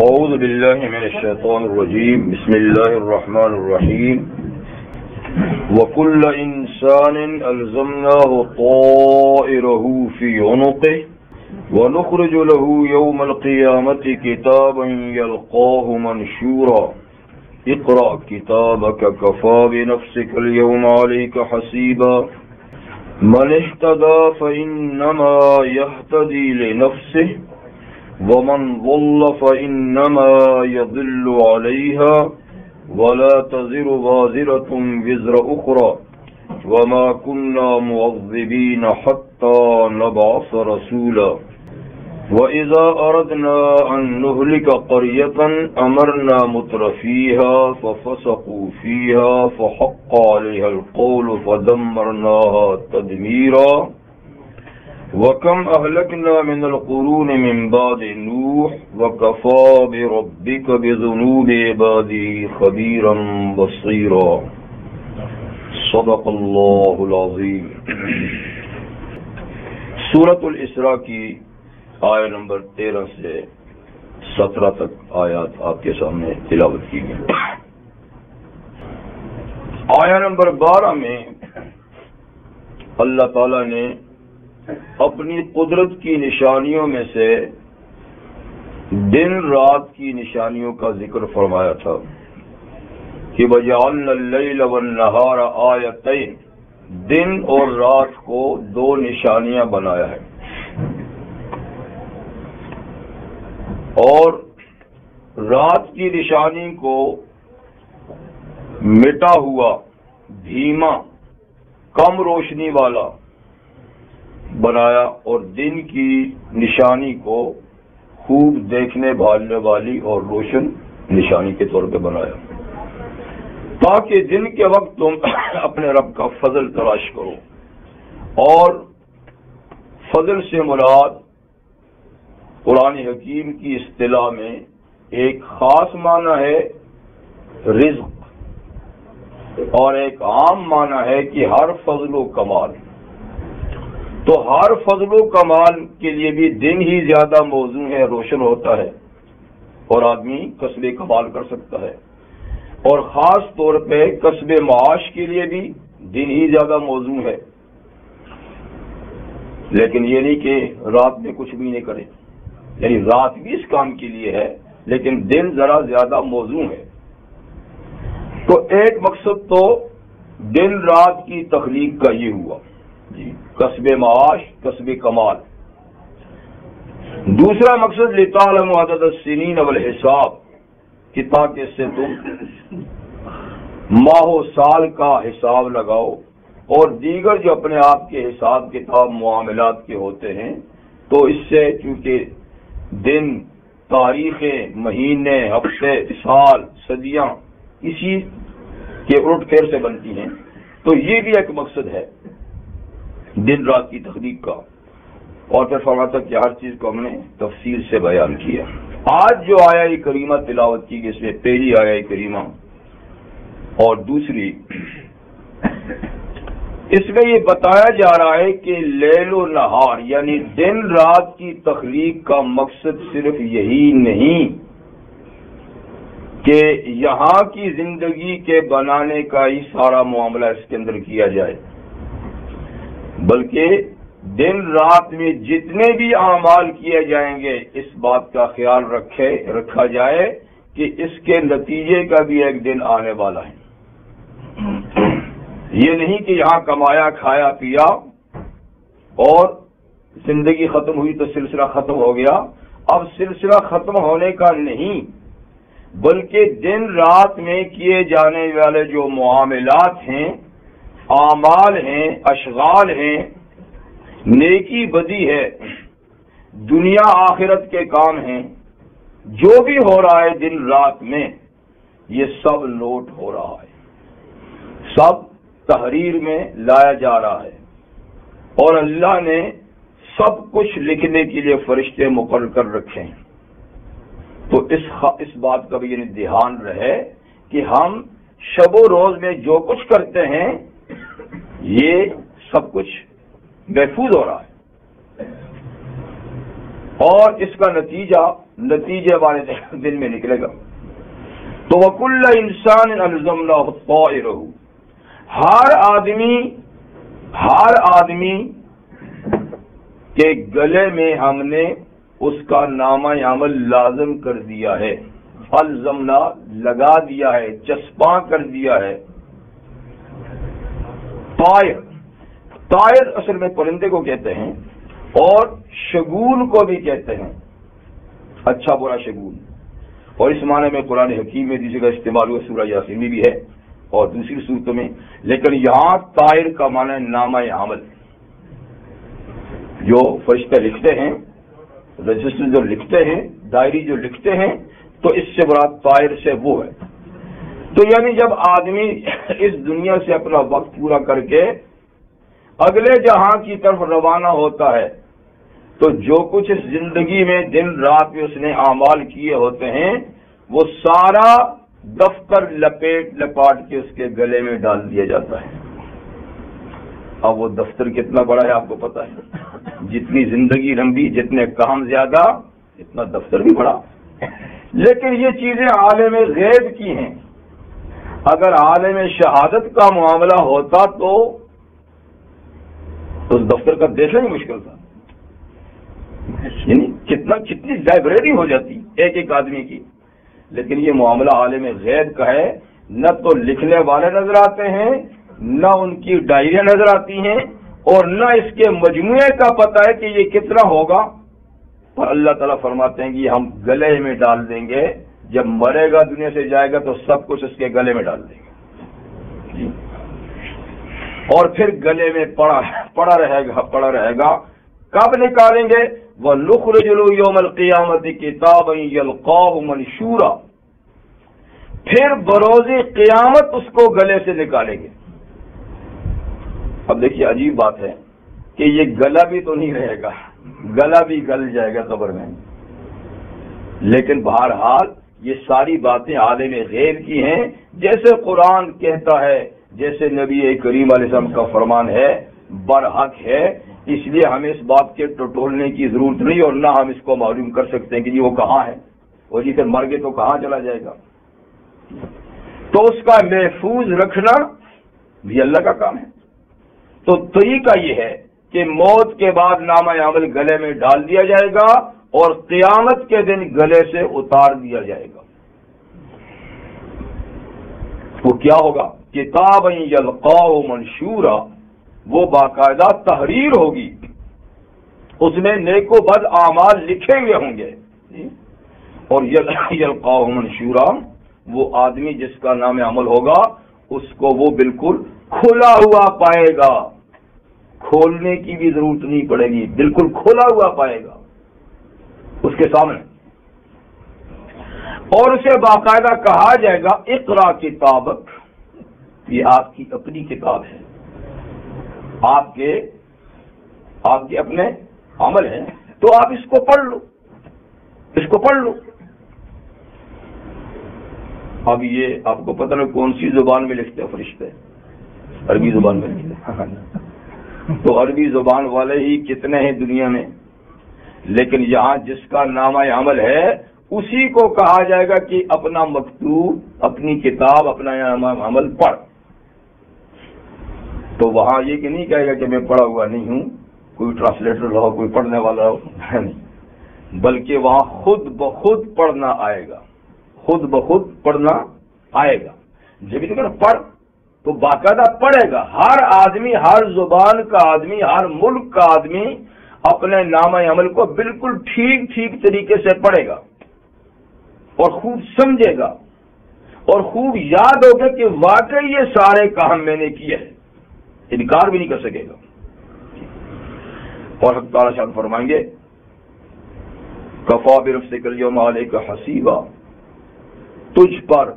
أعوذ بالله من الشيطان الرجيم بسم الله الرحمن الرحيم وكل إنسان ألزمناه طائره في عنقه ونخرج له يوم القيامة كتابا يلقاه منشورا اقرأ كتابك كفى بنفسك اليوم عليك حسيبا من اهتدى فإنما يهتدي لنفسه ومن ضل فإنما يضل عليها ولا تزر وازرة وزر أخرى وما كنا معذبين حتى نبعث رسولا وإذا أردنا أن نهلك قرية أمرنا مترفيها ففسقوا فيها فحق عليها القول فدمرناها تدميرا وكم أهلكنا من القرون من بعد نوح وكفى بربك بذنوب عباده خبيرا بصيرا صدق اللہ العظیم۔ سورۃ الاسراء کی آیت نمبر 13 سے 17 تک آیات آپ کے سامنے تلاوت کی گئی۔ آیت نمبر 12 میں اللہ تعالی نے اپنی قدرت کی نشانیوں میں سے دن رات کی نشانیوں کا ذکر فرمایا تھا کہ وَجَعَلْنَا اللَّيْلَ وَالنَّهَارَ آیَتَيْنِ، دن اور رات کو دو نشانیاں بنایا ہے، اور رات کی نشانی کو مٹا ہوا، دھیما، کم روشنی والا بنایا، اور دن کی نشانی کو خوب دیکھنے بھالنے والی اور روشن نشانی کے طور پہ بنایا، تاکہ دن کے وقت تم اپنے رب کا فضل تلاش کرو۔ اور فضل سے مراد قرآن حکیم کی اصطلاح میں ایک خاص معنی ہے رزق، اور ایک عام معنی ہے کہ ہر فضل و کمال۔ تو ہر فضل و کمال کے لیے بھی دن ہی زیادہ موزوں ہے، روشن ہوتا ہے، اور آدمی کسب کمال کر سکتا ہے، اور خاص طور پہ کسب معاش کے لیے بھی دن ہی زیادہ موزوں ہے۔ لیکن یہ نہیں کہ رات میں کچھ بھی نہیں کرے، یعنی رات بھی اس کام کے لیے ہے، لیکن دن ذرا زیادہ موزوں ہے۔ تو ایک مقصد تو دن رات کی تخلیق کا یہ ہوا جی، کسب معاش، کسب کمال۔ دوسرا مقصد لِتَعْلَمُوا عَدَدَ السِّنِينَ وَالْحِسَابَ، کہ تاکہ اس سے تم ماہ و سال کا حساب لگاؤ، اور دیگر جو اپنے آپ کے حساب کتاب معاملات کے ہوتے ہیں، تو اس سے چونکہ دن، تاریخیں، مہینے، ہفتے، سال، صدیاں اسی کے الٹ پھیر سے بنتی ہیں، تو یہ بھی ایک مقصد ہے دن رات کی تخلیق کا۔ اور پھر فرماتا کہ ہر چیز کو ہم نے تفصیل سے بیان کیا۔ آج جو آیہ کریمہ تلاوت کی گئی، اس میں پہلی آیہ کریمہ اور دوسری، اس میں یہ بتایا جا رہا ہے کہ لیل و نہار یعنی دن رات کی تخلیق کا مقصد صرف یہی نہیں کہ یہاں کی زندگی کے بنانے کا ہی سارا معاملہ اس کے اندر کیا جائے، بلکہ دن رات میں جتنے بھی اعمال کیے جائیں گے اس بات کا خیال رکھا جائے کہ اس کے نتیجے کا بھی ایک دن آنے والا ہے۔ یہ نہیں کہ یہاں کمایا، کھایا، پیا اور زندگی ختم ہوئی تو سلسلہ ختم ہو گیا۔ اب سلسلہ ختم ہونے کا نہیں، بلکہ دن رات میں کیے جانے والے جو معاملات ہیں، اعمال ہیں، اشغال ہیں، نیکی بدی ہے، دنیا آخرت کے کام ہیں، جو بھی ہو رہا ہے دن رات میں، یہ سب نوٹ ہو رہا ہے، سب تحریر میں لایا جا رہا ہے، اور اللہ نے سب کچھ لکھنے کے لیے فرشتے مقرر کر رکھے ہیں۔ تو اس بات کا بھی یعنی دھیان رہے کہ ہم شب و روز میں جو کچھ کرتے ہیں یہ سب کچھ محفوظ ہو رہا ہے، اور اس کا نتیجہ نتیجے والے دن میں نکلے گا. تو وَكُلَّ إِنسَانٍ أَلْزَمْنَاهُ طَائِرَهُ، ہر آدمی کے گلے میں ہم نے اس کا نامہ عمل لازم کر دیا ہے. الزمنا لگا دیا ہے، چسپاں کر دیا ہے. طائر اصل میں پرندے کو کہتے ہیں اور شگون کو بھی کہتے ہیں، اچھا برا شگون. اور اس معنی میں قرآن حکیم میں جس کا استعمال ہوا سورہ یاسین میں بھی ہے اور دوسری صورتوں میں. لیکن یہاں طائر کا معنی نامہ عمل، جو فرشتے لکھتے ہیں، رجسٹر جو لکھتے ہیں، ڈائری جو لکھتے ہیں، تو اس سے مراد طائر سے وہ ہے. تو یعنی جب آدمی اس دنیا سے اپنا وقت پورا کر کے اگلے جہاں کی طرف روانہ ہوتا ہے تو جو کچھ اس زندگی میں دن رات میں اس نے اعمال کیے ہوتے ہیں وہ سارا دفتر لپاٹ کے اس کے گلے میں ڈال دیا جاتا ہے. اب وہ دفتر کتنا بڑا ہے آپ کو پتا ہے، جتنی زندگی لمبی، جتنے کام زیادہ، اتنا دفتر بھی بڑا. لیکن یہ چیزیں عالم غیب کی ہیں. اگر عالم شہادت کا معاملہ ہوتا تو اس دفتر کا دیکھنا ہی مشکل تھا. یعنی کتنی لائبریری ہو جاتی ایک ایک آدمی کی. لیکن یہ معاملہ عالم غیب کا ہے، نہ تو لکھنے والے نظر آتے ہیں، نہ ان کی ڈائریاں نظر آتی ہیں، اور نہ اس کے مجموعے کا پتہ ہے کہ یہ کتنا ہوگا. اور اللہ تعالیٰ فرماتے ہیں کہ ہم گلے میں ڈال دیں گے، جب مرے گا دنیا سے جائے گا تو سب کچھ اس کے گلے میں ڈال دیں گے، اور پھر گلے میں پڑا رہے گا. کب نکالیں گے؟ وَنُخْرِجُ لَهُ يَوْمَ الْقِيَامَةِ كِتَابًا يَلْقَاهُ مَنشُورًا، پھر بروز قیامت اس کو گلے سے نکالیں گے. اب دیکھیے عجیب بات ہے کہ یہ گلا بھی تو نہیں رہے گا، گلا بھی گل جائے گا قبر میں. لیکن بہرحال یہ ساری باتیں عالم غیب کی ہیں، جیسے قرآن کہتا ہے، جیسے نبی کریم علیہ السلام کا فرمان ہے، برحق ہے. اس لیے ہمیں اس بات کے ٹٹولنے کی ضرورت نہیں، اور نہ ہم اس کو معلوم کر سکتے ہیں کہ جی وہ کہاں ہے، اور جی پھر مر گئے تو کہاں چلا جائے گا. تو اس کا محفوظ رکھنا بھی اللہ کا کام ہے. تو طریقہ یہ ہے کہ موت کے بعد نامہ عمل گلے میں ڈال دیا جائے گا اور قیامت کے دن گلے سے اتار دیا جائے گا. وہ کیا ہوگا؟ کتاب یلقاہ منشورا، وہ باقاعدہ تحریر ہوگی، اس میں نیک و بد اعمال لکھے ہوئے ہوں گے. اور یلقاہ منشورا، وہ آدمی جس کا نام عمل ہوگا اس کو وہ بالکل کھلا ہوا پائے گا، کھولنے کی بھی ضرورت نہیں پڑے گی، بالکل کھلا ہوا پائے گا اس کے سامنے. اور اسے باقاعدہ کہا جائے گا اقرا کتابک، یہ آپ کی اپنی کتاب ہے، آپ کے اپنے عمل ہیں، تو آپ اس کو پڑھ لو، اس کو پڑھ لو. اب یہ آپ کو پتہ نہیں کون سی زبان میں لکھتے ہیں فرشتے؟ عربی زبان میں لکھتے ہیں. تو عربی زبان والے ہی کتنے ہیں دنیا میں، لیکن یہاں جس کا نامہ عمل ہے اسی کو کہا جائے گا کہ اپنا مکتوب، اپنی کتاب، اپنا نامہ عمل پڑھ. تو وہاں یہ کہ نہیں کہے گا کہ میں پڑھا ہوا نہیں ہوں، کوئی ٹرانسلیٹر ہو، کوئی پڑھنے والا ہو، نہیں، بلکہ وہاں خود بخود پڑھنا آئے گا، خود بخود پڑھنا آئے گا. جب اگر پڑھ تو باقاعدہ پڑھے گا. ہر آدمی، ہر زبان کا آدمی، ہر ملک کا آدمی اپنے نامہ عمل کو بالکل ٹھیک طریقے سے پڑھے گا اور خوب سمجھے گا اور خوب یاد ہوگا کہ واقعی یہ سارے کام میں نے کیے ہیں، انکار بھی نہیں کر سکے گا. اور حق تعالیٰ شان فرمائیں گے کفا بنفسک الیوم علیک حسیبا، تجھ پر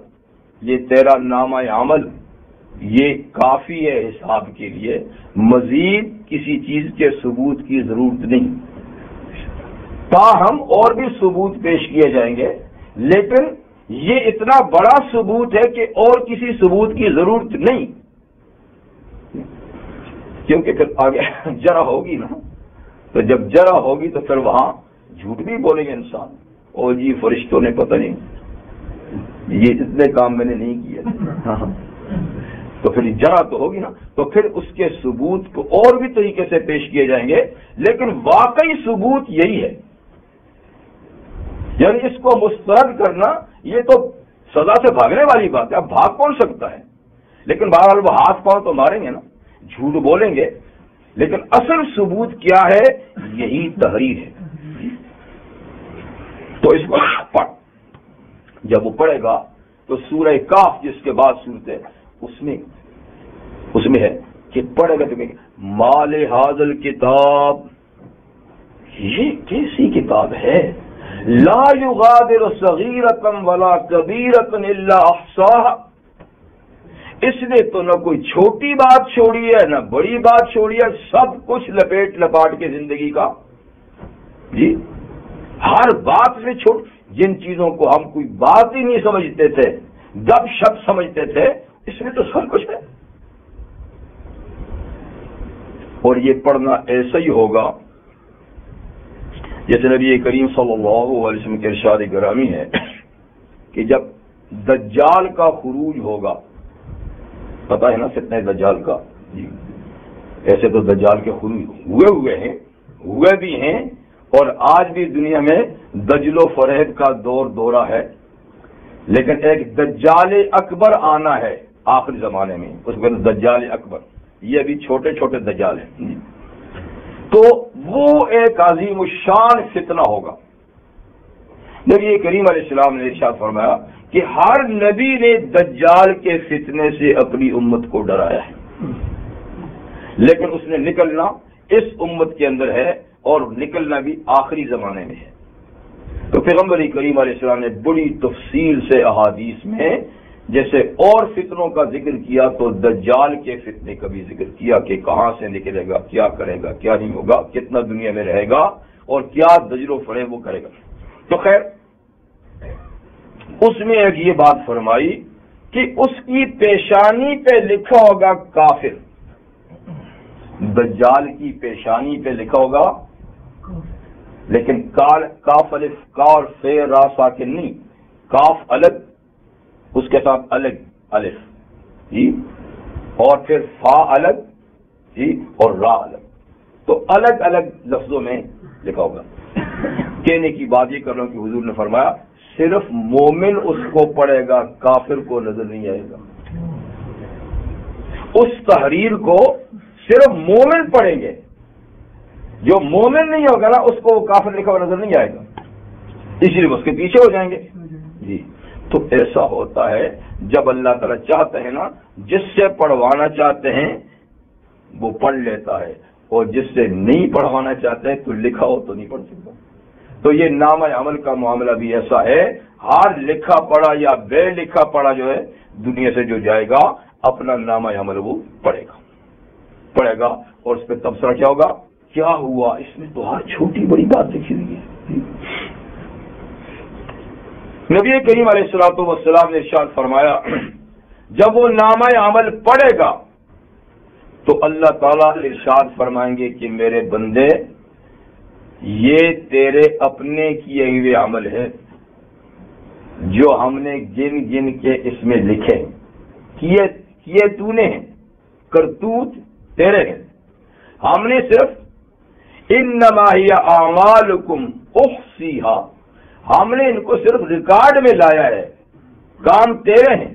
یہ تیرا نامہ عمل یہ کافی ہے حساب کے لیے، مزید کسی چیز کے ثبوت کی ضرورت نہیں. تاہم اور بھی ثبوت پیش کیے جائیں گے، لیکن یہ اتنا بڑا ثبوت ہے کہ اور کسی ثبوت کی ضرورت نہیں، کیونکہ پھر آگے جرا ہوگی نا. تو جب جرا ہوگی تو پھر وہاں جھوٹ بھی بولے گا انسان اور جی فرشتوں نے پتہ نہیں یہ اتنے کام میں نے نہیں کیا تو پھر جرا تو ہوگی نا. تو پھر اس کے ثبوت کو اور بھی طریقے سے پیش کیے جائیں گے، لیکن واقعی ثبوت یہی ہے. یعنی اس کو مسترد کرنا یہ تو سزا سے بھاگنے والی بات ہے. اب بھاگ کون سکتا ہے؟ لیکن بہرحال وہ ہاتھ پاؤں تو ماریں گے نا، جھوٹ بولیں گے، لیکن اصل ثبوت کیا ہے؟ یہی تحریر ہے. تو اس کو جب وہ پڑھے گا تو سورہ کاف جس کے بعد صورت ہے اس میں ہے کہ پڑھے گا تو کہ مال حاضل کتاب، یہ کیسی کتاب ہے؟ لا یغادر صغیرۃ ولا کبیرۃ الا احصاها، اس نے تو نہ کوئی چھوٹی بات چھوڑی ہے نہ بڑی بات چھوڑی ہے، سب کچھ لپیٹ لپاٹ کے زندگی کا جی ہر بات سے چھوڑ. جن چیزوں کو ہم کوئی بات ہی نہیں سمجھتے تھے، گپ شپ سمجھتے تھے، اس میں تو سب کچھ ہے. اور یہ پڑھنا ایسا ہی ہوگا جیسے نبی کریم صلی اللہ علیہ وسلم کے ارشاد گرامی ہے کہ جب دجال کا خروج ہوگا، پتہ ہے نا فتنہ دجال کا جی. ایسے تو دجال کے خروج ہوئے بھی ہیں اور آج بھی دنیا میں دجل و فریب کا دورہ ہے، لیکن ایک دجال اکبر آنا ہے آخری زمانے میں، اس کو دجال اکبر. یہ ابھی چھوٹے چھوٹے دجال ہیں. تو وہ ایک عظیم الشان فتنہ ہوگا. نبی کریم علیہ السلام نے ارشاد فرمایا کہ ہر نبی نے دجال کے فتنے سے اپنی امت کو ڈرایا ہے، لیکن اس نے نکلنا اس امت کے اندر ہے اور نکلنا بھی آخری زمانے میں ہے. تو پیغمبر کریم علیہ السلام نے بڑی تفصیل سے احادیث میں جیسے اور فتنوں کا ذکر کیا تو دجال کے فتنے کا بھی ذکر کیا کہ کہاں سے نکلے گا، کیا کرے گا، کیا نہیں ہوگا، کتنا دنیا میں رہے گا اور کیا دجل و فریب وہ کرے گا. تو خیر اس میں ایک یہ بات فرمائی کہ اس کی پیشانی پہ لکھا ہوگا کافر. دجال کی پیشانی پہ لکھا ہوگا، لیکن کاف الف کا اور فے را ساکن نہیں، کاف الگ اس کے ساتھ الگ الف جی اور پھر فا الگ جی اور را الگ، تو الگ الگ لفظوں میں لکھا ہوگا. کہنے کی بات یہ کر رہا ہوں کہ حضور نے فرمایا صرف مومن اس کو پڑھے گا، کافر کو نظر نہیں آئے گا. اس تحریر کو صرف مومن پڑھیں گے، جو مومن نہیں ہوگا نا اس کو کافر لکھا ہوا نظر نہیں آئے گا، اس لیے اس کے پیچھے ہو جائیں گے جی. تو ایسا ہوتا ہے جب اللہ تعالیٰ چاہتے ہیں نا، جس سے پڑھوانا چاہتے ہیں وہ پڑھ لیتا ہے، اور جس سے نہیں پڑھوانا چاہتے ہیں تو لکھا ہو تو نہیں پڑھ سکتا. تو یہ نامہ عمل کا معاملہ بھی ایسا ہے، ہر لکھا پڑھا یا بے لکھا پڑھا جو ہے دنیا سے جو جائے گا اپنا نامہ عمل وہ پڑھے گا اور اس پہ تبصرہ کیا ہوگا، کیا ہوا اس میں تو ہر چھوٹی بڑی بات لکھی ہوئی ہے. نبی کریم علیہ الصلوۃ والسلام نے ارشاد فرمایا جب وہ نامہ عمل پڑھے گا تو اللہ تعالیٰ ارشاد فرمائیں گے کہ میرے بندے یہ تیرے اپنے کیے ہوئے عمل ہے جو ہم نے گن گن کے اس میں لکھے، کیے تو نے ہیں، کرتوت تیرے ہیں. ہم نے صرف انما ہی اعمالکم احصیھا، ہم نے ان کو صرف ریکارڈ میں لایا ہے، کام تیرے ہیں.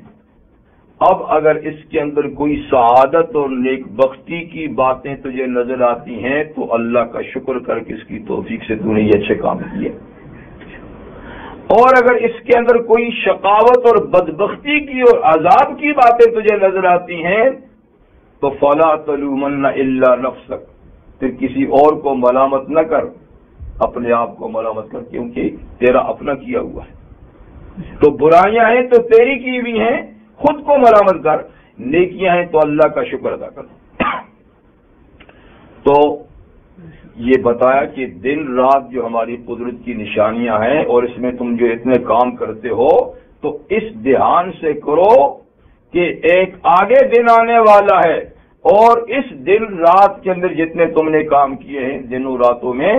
اب اگر اس کے اندر کوئی سعادت اور نیک بختی کی باتیں تجھے نظر آتی ہیں تو اللہ کا شکر کر کے اس کی توفیق سے تو نے یہ اچھے کام کیے، اور اگر اس کے اندر کوئی شقاوت اور بدبختی کی اور عذاب کی باتیں تجھے نظر آتی ہیں تو فلا تلومن الا نفسک، پھر کسی اور کو ملامت نہ کر، اپنے آپ کو ملامت کر، کیونکہ تیرا اپنا کیا ہوا ہے. تو برائیاں ہیں تو تیری کی بھی ہیں، خود کو ملامت کر، نیکیاں ہیں تو اللہ کا شکر ادا کر. تو یہ بتایا کہ دن رات جو ہماری قدرت کی نشانیاں ہیں اور اس میں تم جو اتنے کام کرتے ہو تو اس دھیان سے کرو کہ ایک آگے دن آنے والا ہے، اور اس دن رات کے اندر جتنے تم نے کام کیے ہیں دنوں راتوں میں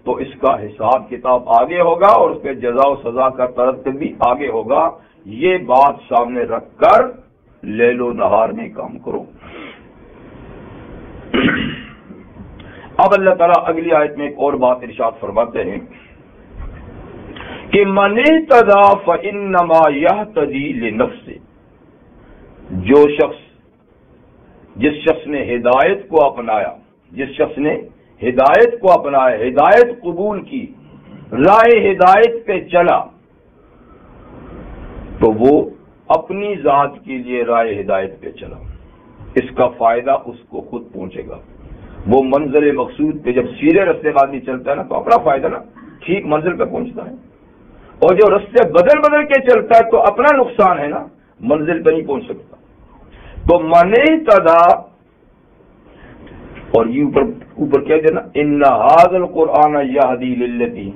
تو اس کا حساب کتاب آگے ہوگا اور اس پہ جزا و سزا کا ترتب بھی آگے ہوگا. یہ بات سامنے رکھ کر لیل و نہار میں کام کرو. اب اللہ تعالیٰ اگلی آیت میں ایک اور بات ارشاد فرماتے ہیں کہ من اہتدی فانما یہتدی لنفسہ. جس شخص نے ہدایت کو اپنایا، ہدایت قبول کی، راہ ہدایت پہ چلا، تو وہ اپنی ذات کے لیے راہ ہدایت پہ چلا. اس کا فائدہ اس کو خود پہنچے گا. وہ منزل مقصود پہ جب سیدھے رستے پر آدمی چلتا ہے نا تو اپنا فائدہ نا، ٹھیک منزل پہ پہنچتا ہے. اور جو رستے بدل کے چلتا ہے تو اپنا نقصان ہے نا، منزل پہ نہیں پہنچ سکتا. تو من اہتدی، اور یہ اوپر کہہ دینا ان ھذا القرآن یہدی للتی،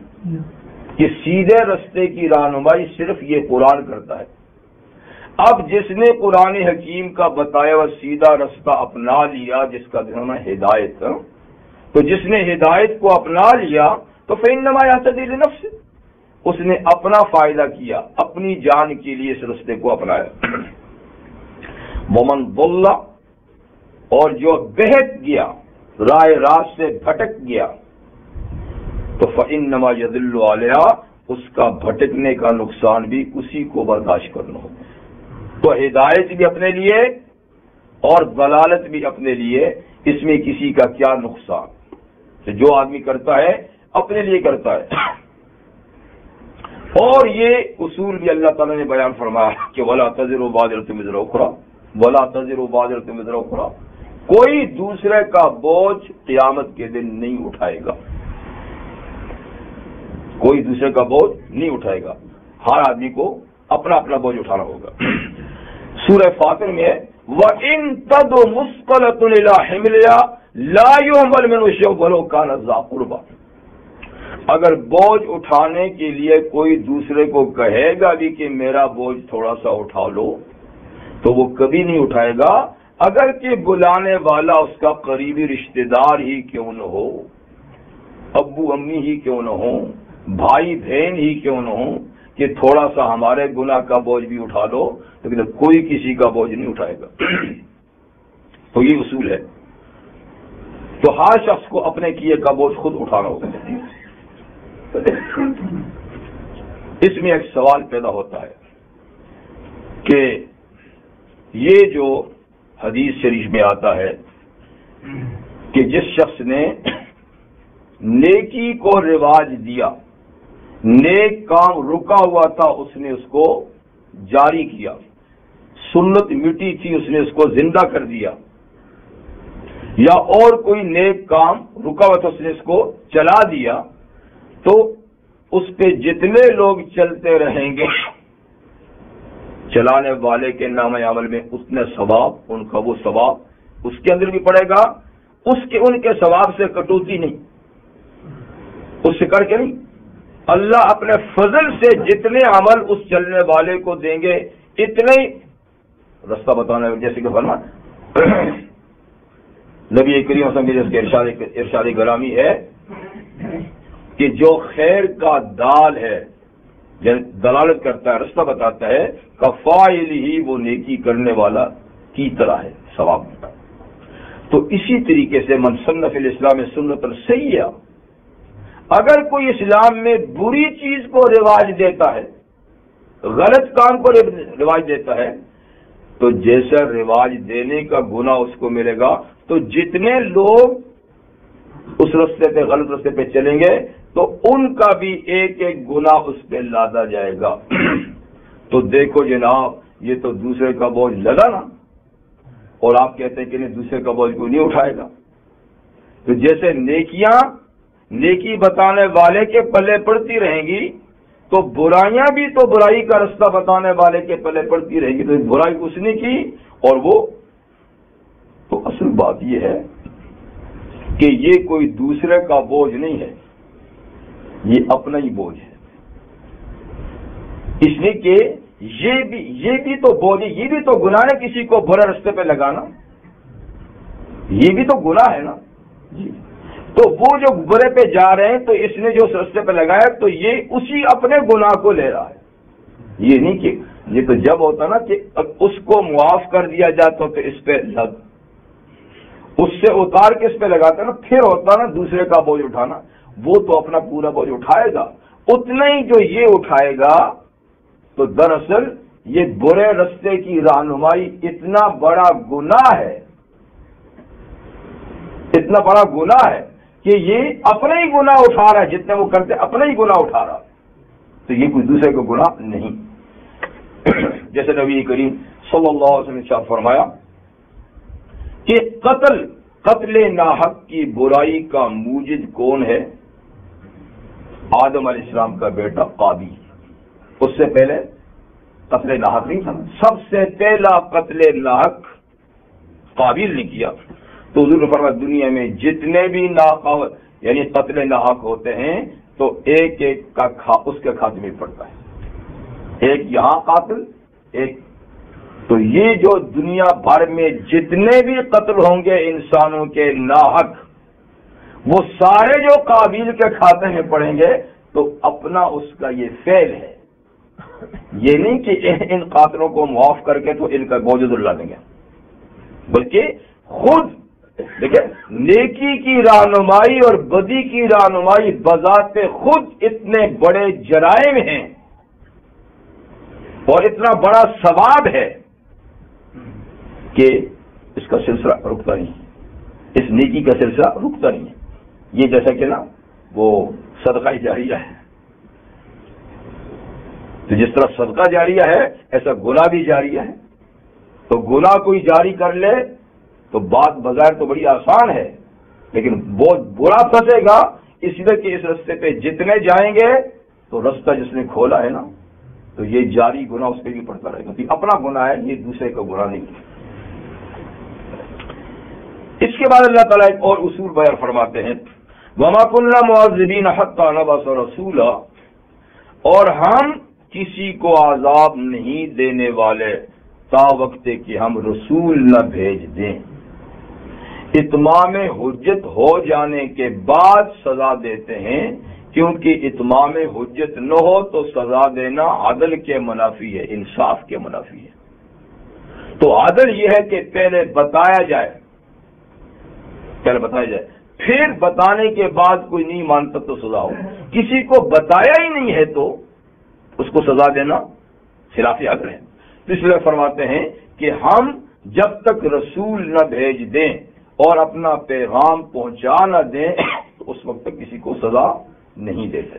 کہ سیدھے رستے کی رہنمائی صرف یہ قرآن کرتا ہے. اب جس نے قرآن حکیم کا بتایا ہوا سیدھا رستہ اپنا لیا، جس کا نام ہے ہدایت، تو جس نے ہدایت کو اپنا لیا تو فإنما یہتدی لنفسہ، اس نے اپنا فائدہ کیا، اپنی جان کے لیے اس رستے کو اپنایا. ومن ضل، اور جو بہک گیا، راہ راست سے بھٹک گیا، تو فإنما یضل علیہا، اس کا بھٹکنے کا نقصان بھی اسی کو برداشت کرنا ہوگا. تو ہدایت بھی اپنے لیے اور ضلالت بھی اپنے لیے، اس میں کسی کا کیا نقصان. جو آدمی کرتا ہے اپنے لیے کرتا ہے. اور یہ اصول بھی اللہ تعالیٰ نے بیان فرمایا کہ وَلَا تَزِرُ وَازِرَةٌ وِزْرَ أُخْرَىٰ وَلَا تَزِرُ وَازِرَةٌ وِزْرَ أُخْرَىٰ، کوئی دوسرے کا بوجھ قیامت کے دن نہیں اٹھائے گا. کوئی دوسرے کا بوجھ نہیں اٹھائے گا، ہر آدمی کو اپنا اپنا بوجھ اٹھانا ہوگا. سورہ فاطر میں وَإِن تَدْعُ مُثْقَلَةٌ إِلَىٰ حِمْلِهَا لَا يُحْمَلُ مِنْهُ شَيْءٌ وَلَوْ كَانَ ذَا قُرْبَىٰ. اگر بوجھ اٹھانے کے لیے کوئی دوسرے کو کہے گا بھی کہ میرا بوجھ تھوڑا سا اٹھا لو، تو وہ کبھی نہیں اٹھائے گا، اگر کہ بلانے والا اس کا قریبی رشتہ دار ہی کیوں نہ ہو، ابو امی ہی کیوں نہ ہو، بھائی بہن ہی کیوں نہ ہو، کہ تھوڑا سا ہمارے گناہ کا بوجھ بھی اٹھا لو، لیکن کوئی کسی کا بوجھ نہیں اٹھائے گا. تو یہ اصول ہے. تو ہر شخص کو اپنے کیے کا بوجھ خود اٹھانا ہوگا. اس میں ایک سوال پیدا ہوتا ہے کہ یہ جو حدیث شریف میں آتا ہے کہ جس شخص نے نیکی کو رواج دیا، نیک کام رکا ہوا تھا اس نے اس کو جاری کیا، سنت مٹی تھی اس نے اس کو زندہ کر دیا، یا اور کوئی نیک کام رکا ہوا تھا اس نے اس کو چلا دیا، تو اس پہ جتنے لوگ چلتے رہیں گے چلانے والے کے نام عمل میں اتنے ثواب، ان کا وہ ثواب اس کے اندر بھی پڑے گا. ان کے ثواب سے کٹوتی نہیں، اس سے کر کے نہیں. اللہ اپنے فضل سے جتنے عمل اس چلنے والے کو دیں گے اتنے ہی رستہ بتانے، جیسے کہ فرمان نبی کریم صلی اللہ علیہ وسلم کے ارشاد گرامی ہے کہ جو خیر کا دال ہے، دلالت کرتا ہے، رستہ بتاتا ہے، کفائل ہی وہ نیکی کرنے والا کی طرح ہے ثواب. تو اسی طریقے سے من سن فی الاسلام سنۃ سیئہ، اگر کوئی اسلام میں بری چیز کو رواج دیتا ہے، غلط کام کو رواج دیتا ہے، تو جیسا رواج دینے کا گناہ اس کو ملے گا، تو جتنے لوگ اس رستے پہ غلط رستے پہ چلیں گے تو ان کا بھی ایک ایک گناہ اس پہ لادا جائے گا. تو دیکھو جناب، یہ تو دوسرے کا بوجھ لگا نا، اور آپ کہتے ہیں کہ نہیں دوسرے کا بوجھ کوئی نہیں اٹھائے گا. تو جیسے نیکی بتانے والے کے پلے پڑتی رہیں گی، تو برائیاں بھی تو برائی کا رستہ بتانے والے کے پلے پڑتی رہیں گی. تو برائی اس نے کی اور وہ، تو اصل بات یہ ہے کہ یہ کوئی دوسرے کا بوجھ نہیں ہے، یہ اپنا ہی بوجھ ہے. اس لیے کہ یہ بھی تو بوجھ، یہ بھی تو گناہ ہے کسی کو برے رستے پہ لگانا، یہ بھی تو گناہ ہے نا جی. تو تو وہ جو برے پہ جا رہے ہیں تو اس نے جو رستے پہ لگایا تو یہ اسی اپنے گناہ کو لے رہا ہے. یہ نہیں کہ یہ تو جب ہوتا نا کہ اس کو معاف کر دیا جاتا تو اس پہ لگ، اس سے اتار کے اس پہ لگاتا نا، پھر ہوتا نا دوسرے کا بوجھ اٹھانا، وہ تو اپنا پورا بوجھ اٹھائے گا، اتنا ہی جو یہ اٹھائے گا. تو دراصل یہ برے رستے کی رہنمائی اتنا بڑا گناہ ہے، اتنا بڑا گناہ ہے کہ یہ اپنے ہی گناہ اٹھا رہا ہے، جتنے وہ کرتے اپنے ہی گناہ اٹھا رہا، تو یہ کوئی دوسرے کو گناہ نہیں. جیسے نبی کریم صلی اللہ علیہ وسلم نے ارشاد فرمایا کہ قتل ناحق کی برائی کا موجد کون ہے؟ آدم علیہ السلام کا بیٹا قابیل. اس سے پہلے قتل ناحق نہیں تھا، سب سے پہلا قتل ناحق قابیل نے کیا. تو حضور نے فرمایا دنیا میں جتنے بھی یعنی قتل ناحق ہوتے ہیں تو ایک ایک کا اس کے خاتمے پڑتا ہے، ایک یہاں قاتل ایک. تو یہ جو دنیا بھر میں جتنے بھی قتل ہوں گے انسانوں کے ناحق، وہ سارے جو قابیل کے کھاتے میں پڑیں گے تو اپنا اس کا یہ فعل ہے. یہ نہیں کہ ان قاتلوں کو معاف کر کے تو ان کا بوجھ اللہ دیں گے، بلکہ خود دیکھیں نیکی کی رہنمائی اور بدی کی رہنمائی بذات خود اتنے بڑے جرائم ہیں اور اتنا بڑا ثواب ہے کہ اس کا سلسلہ رکتا نہیں، اس نیکی کا سلسلہ رکتا نہیں ہے. یہ جیسا کہ نا وہ صدقہ جاریہ ہے، تو جس طرح صدقہ جاریہ ہے ایسا گناہ بھی جاریہ ہے. تو گناہ کوئی جاری کر لے تو بات بظاہر تو بڑی آسان ہے، لیکن بہت برا پھنسے گا، اس لیے کہ اس رستے پہ جتنے جائیں گے تو رستہ جس نے کھولا ہے نا تو یہ جاری گناہ اس پہ بھی پڑتا رہے گا. اپنا گناہ ہے، یہ دوسرے کا گناہ نہیں. اس کے بعد اللہ تعالیٰ ایک اور اصول بیان فرماتے ہیں وَمَا كُنَّا مُعَذِّبِينَ حَتَّىٰ نَبْعَثَ رَسُولًا، اور ہم کسی کو عذاب نہیں دینے والے تا وقت کہ ہم رسول نہ بھیج دیں. اتمام حجت ہو جانے کے بعد سزا دیتے ہیں، کیونکہ اتمام حجت نہ ہو تو سزا دینا عدل کے منافی ہے، انصاف کے منافی ہے. تو عدل یہ ہے کہ پہلے بتایا جائے، پھر بتانے کے بعد کوئی نہیں مانتا تو سزا ہو. کسی کو بتایا ہی نہیں ہے تو اس کو سزا دینا خلاف عدل ہے. اس لیے فرماتے ہیں کہ ہم جب تک رسول نہ بھیج دیں اور اپنا پیغام پہنچا نہ دیں تو اس وقت تک کسی کو سزا نہیں دیتے.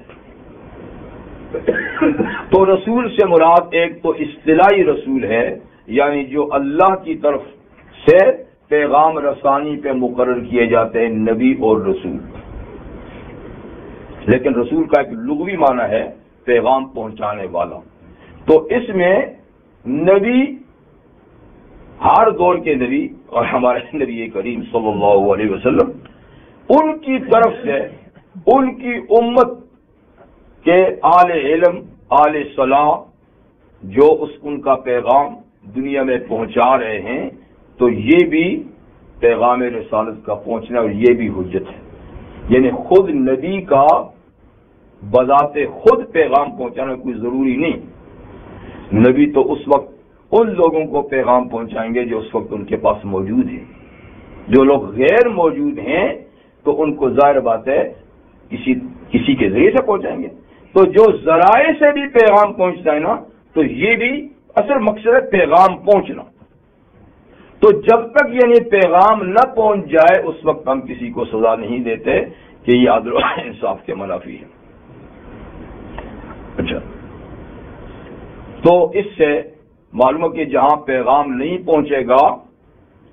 تو رسول سے مراد ایک تو اصطلاحی رسول ہے، یعنی جو اللہ کی طرف سے پیغام رسانی پہ مقرر کیے جاتے ہیں نبی اور رسول. لیکن رسول کا ایک لغوی معنی ہے پیغام پہنچانے والا. تو اس میں نبی ہر دور کے نبی اور ہمارے نبی کریم صلی اللہ علیہ وسلم ان کی طرف سے ان کی امت کے آل علم آل صلاح جو ان کا پیغام دنیا میں پہنچا رہے ہیں، تو یہ بھی پیغام رسالت کا پہنچنا اور یہ بھی حجت ہے. یعنی خود نبی کا بذات خود پیغام پہنچانا کوئی ضروری نہیں. نبی تو اس وقت ان لوگوں کو پیغام پہنچائیں گے جو اس وقت ان کے پاس موجود ہیں. جو لوگ غیر موجود ہیں تو ان کو ظاہر بات ہے کسی کے ذریعے سے پہنچائیں گے. تو جو ذرائع سے بھی پیغام پہنچتا ہے نا تو یہ بھی اصل مقصد ہے پیغام پہنچنا. تو جب تک یعنی پیغام نہ پہنچ جائے اس وقت ہم کسی کو سزا نہیں دیتے کہ یہ عدل و انصاف کے منافی ہے. اچھا، تو اس سے معلوم ہے کہ جہاں پیغام نہیں پہنچے گا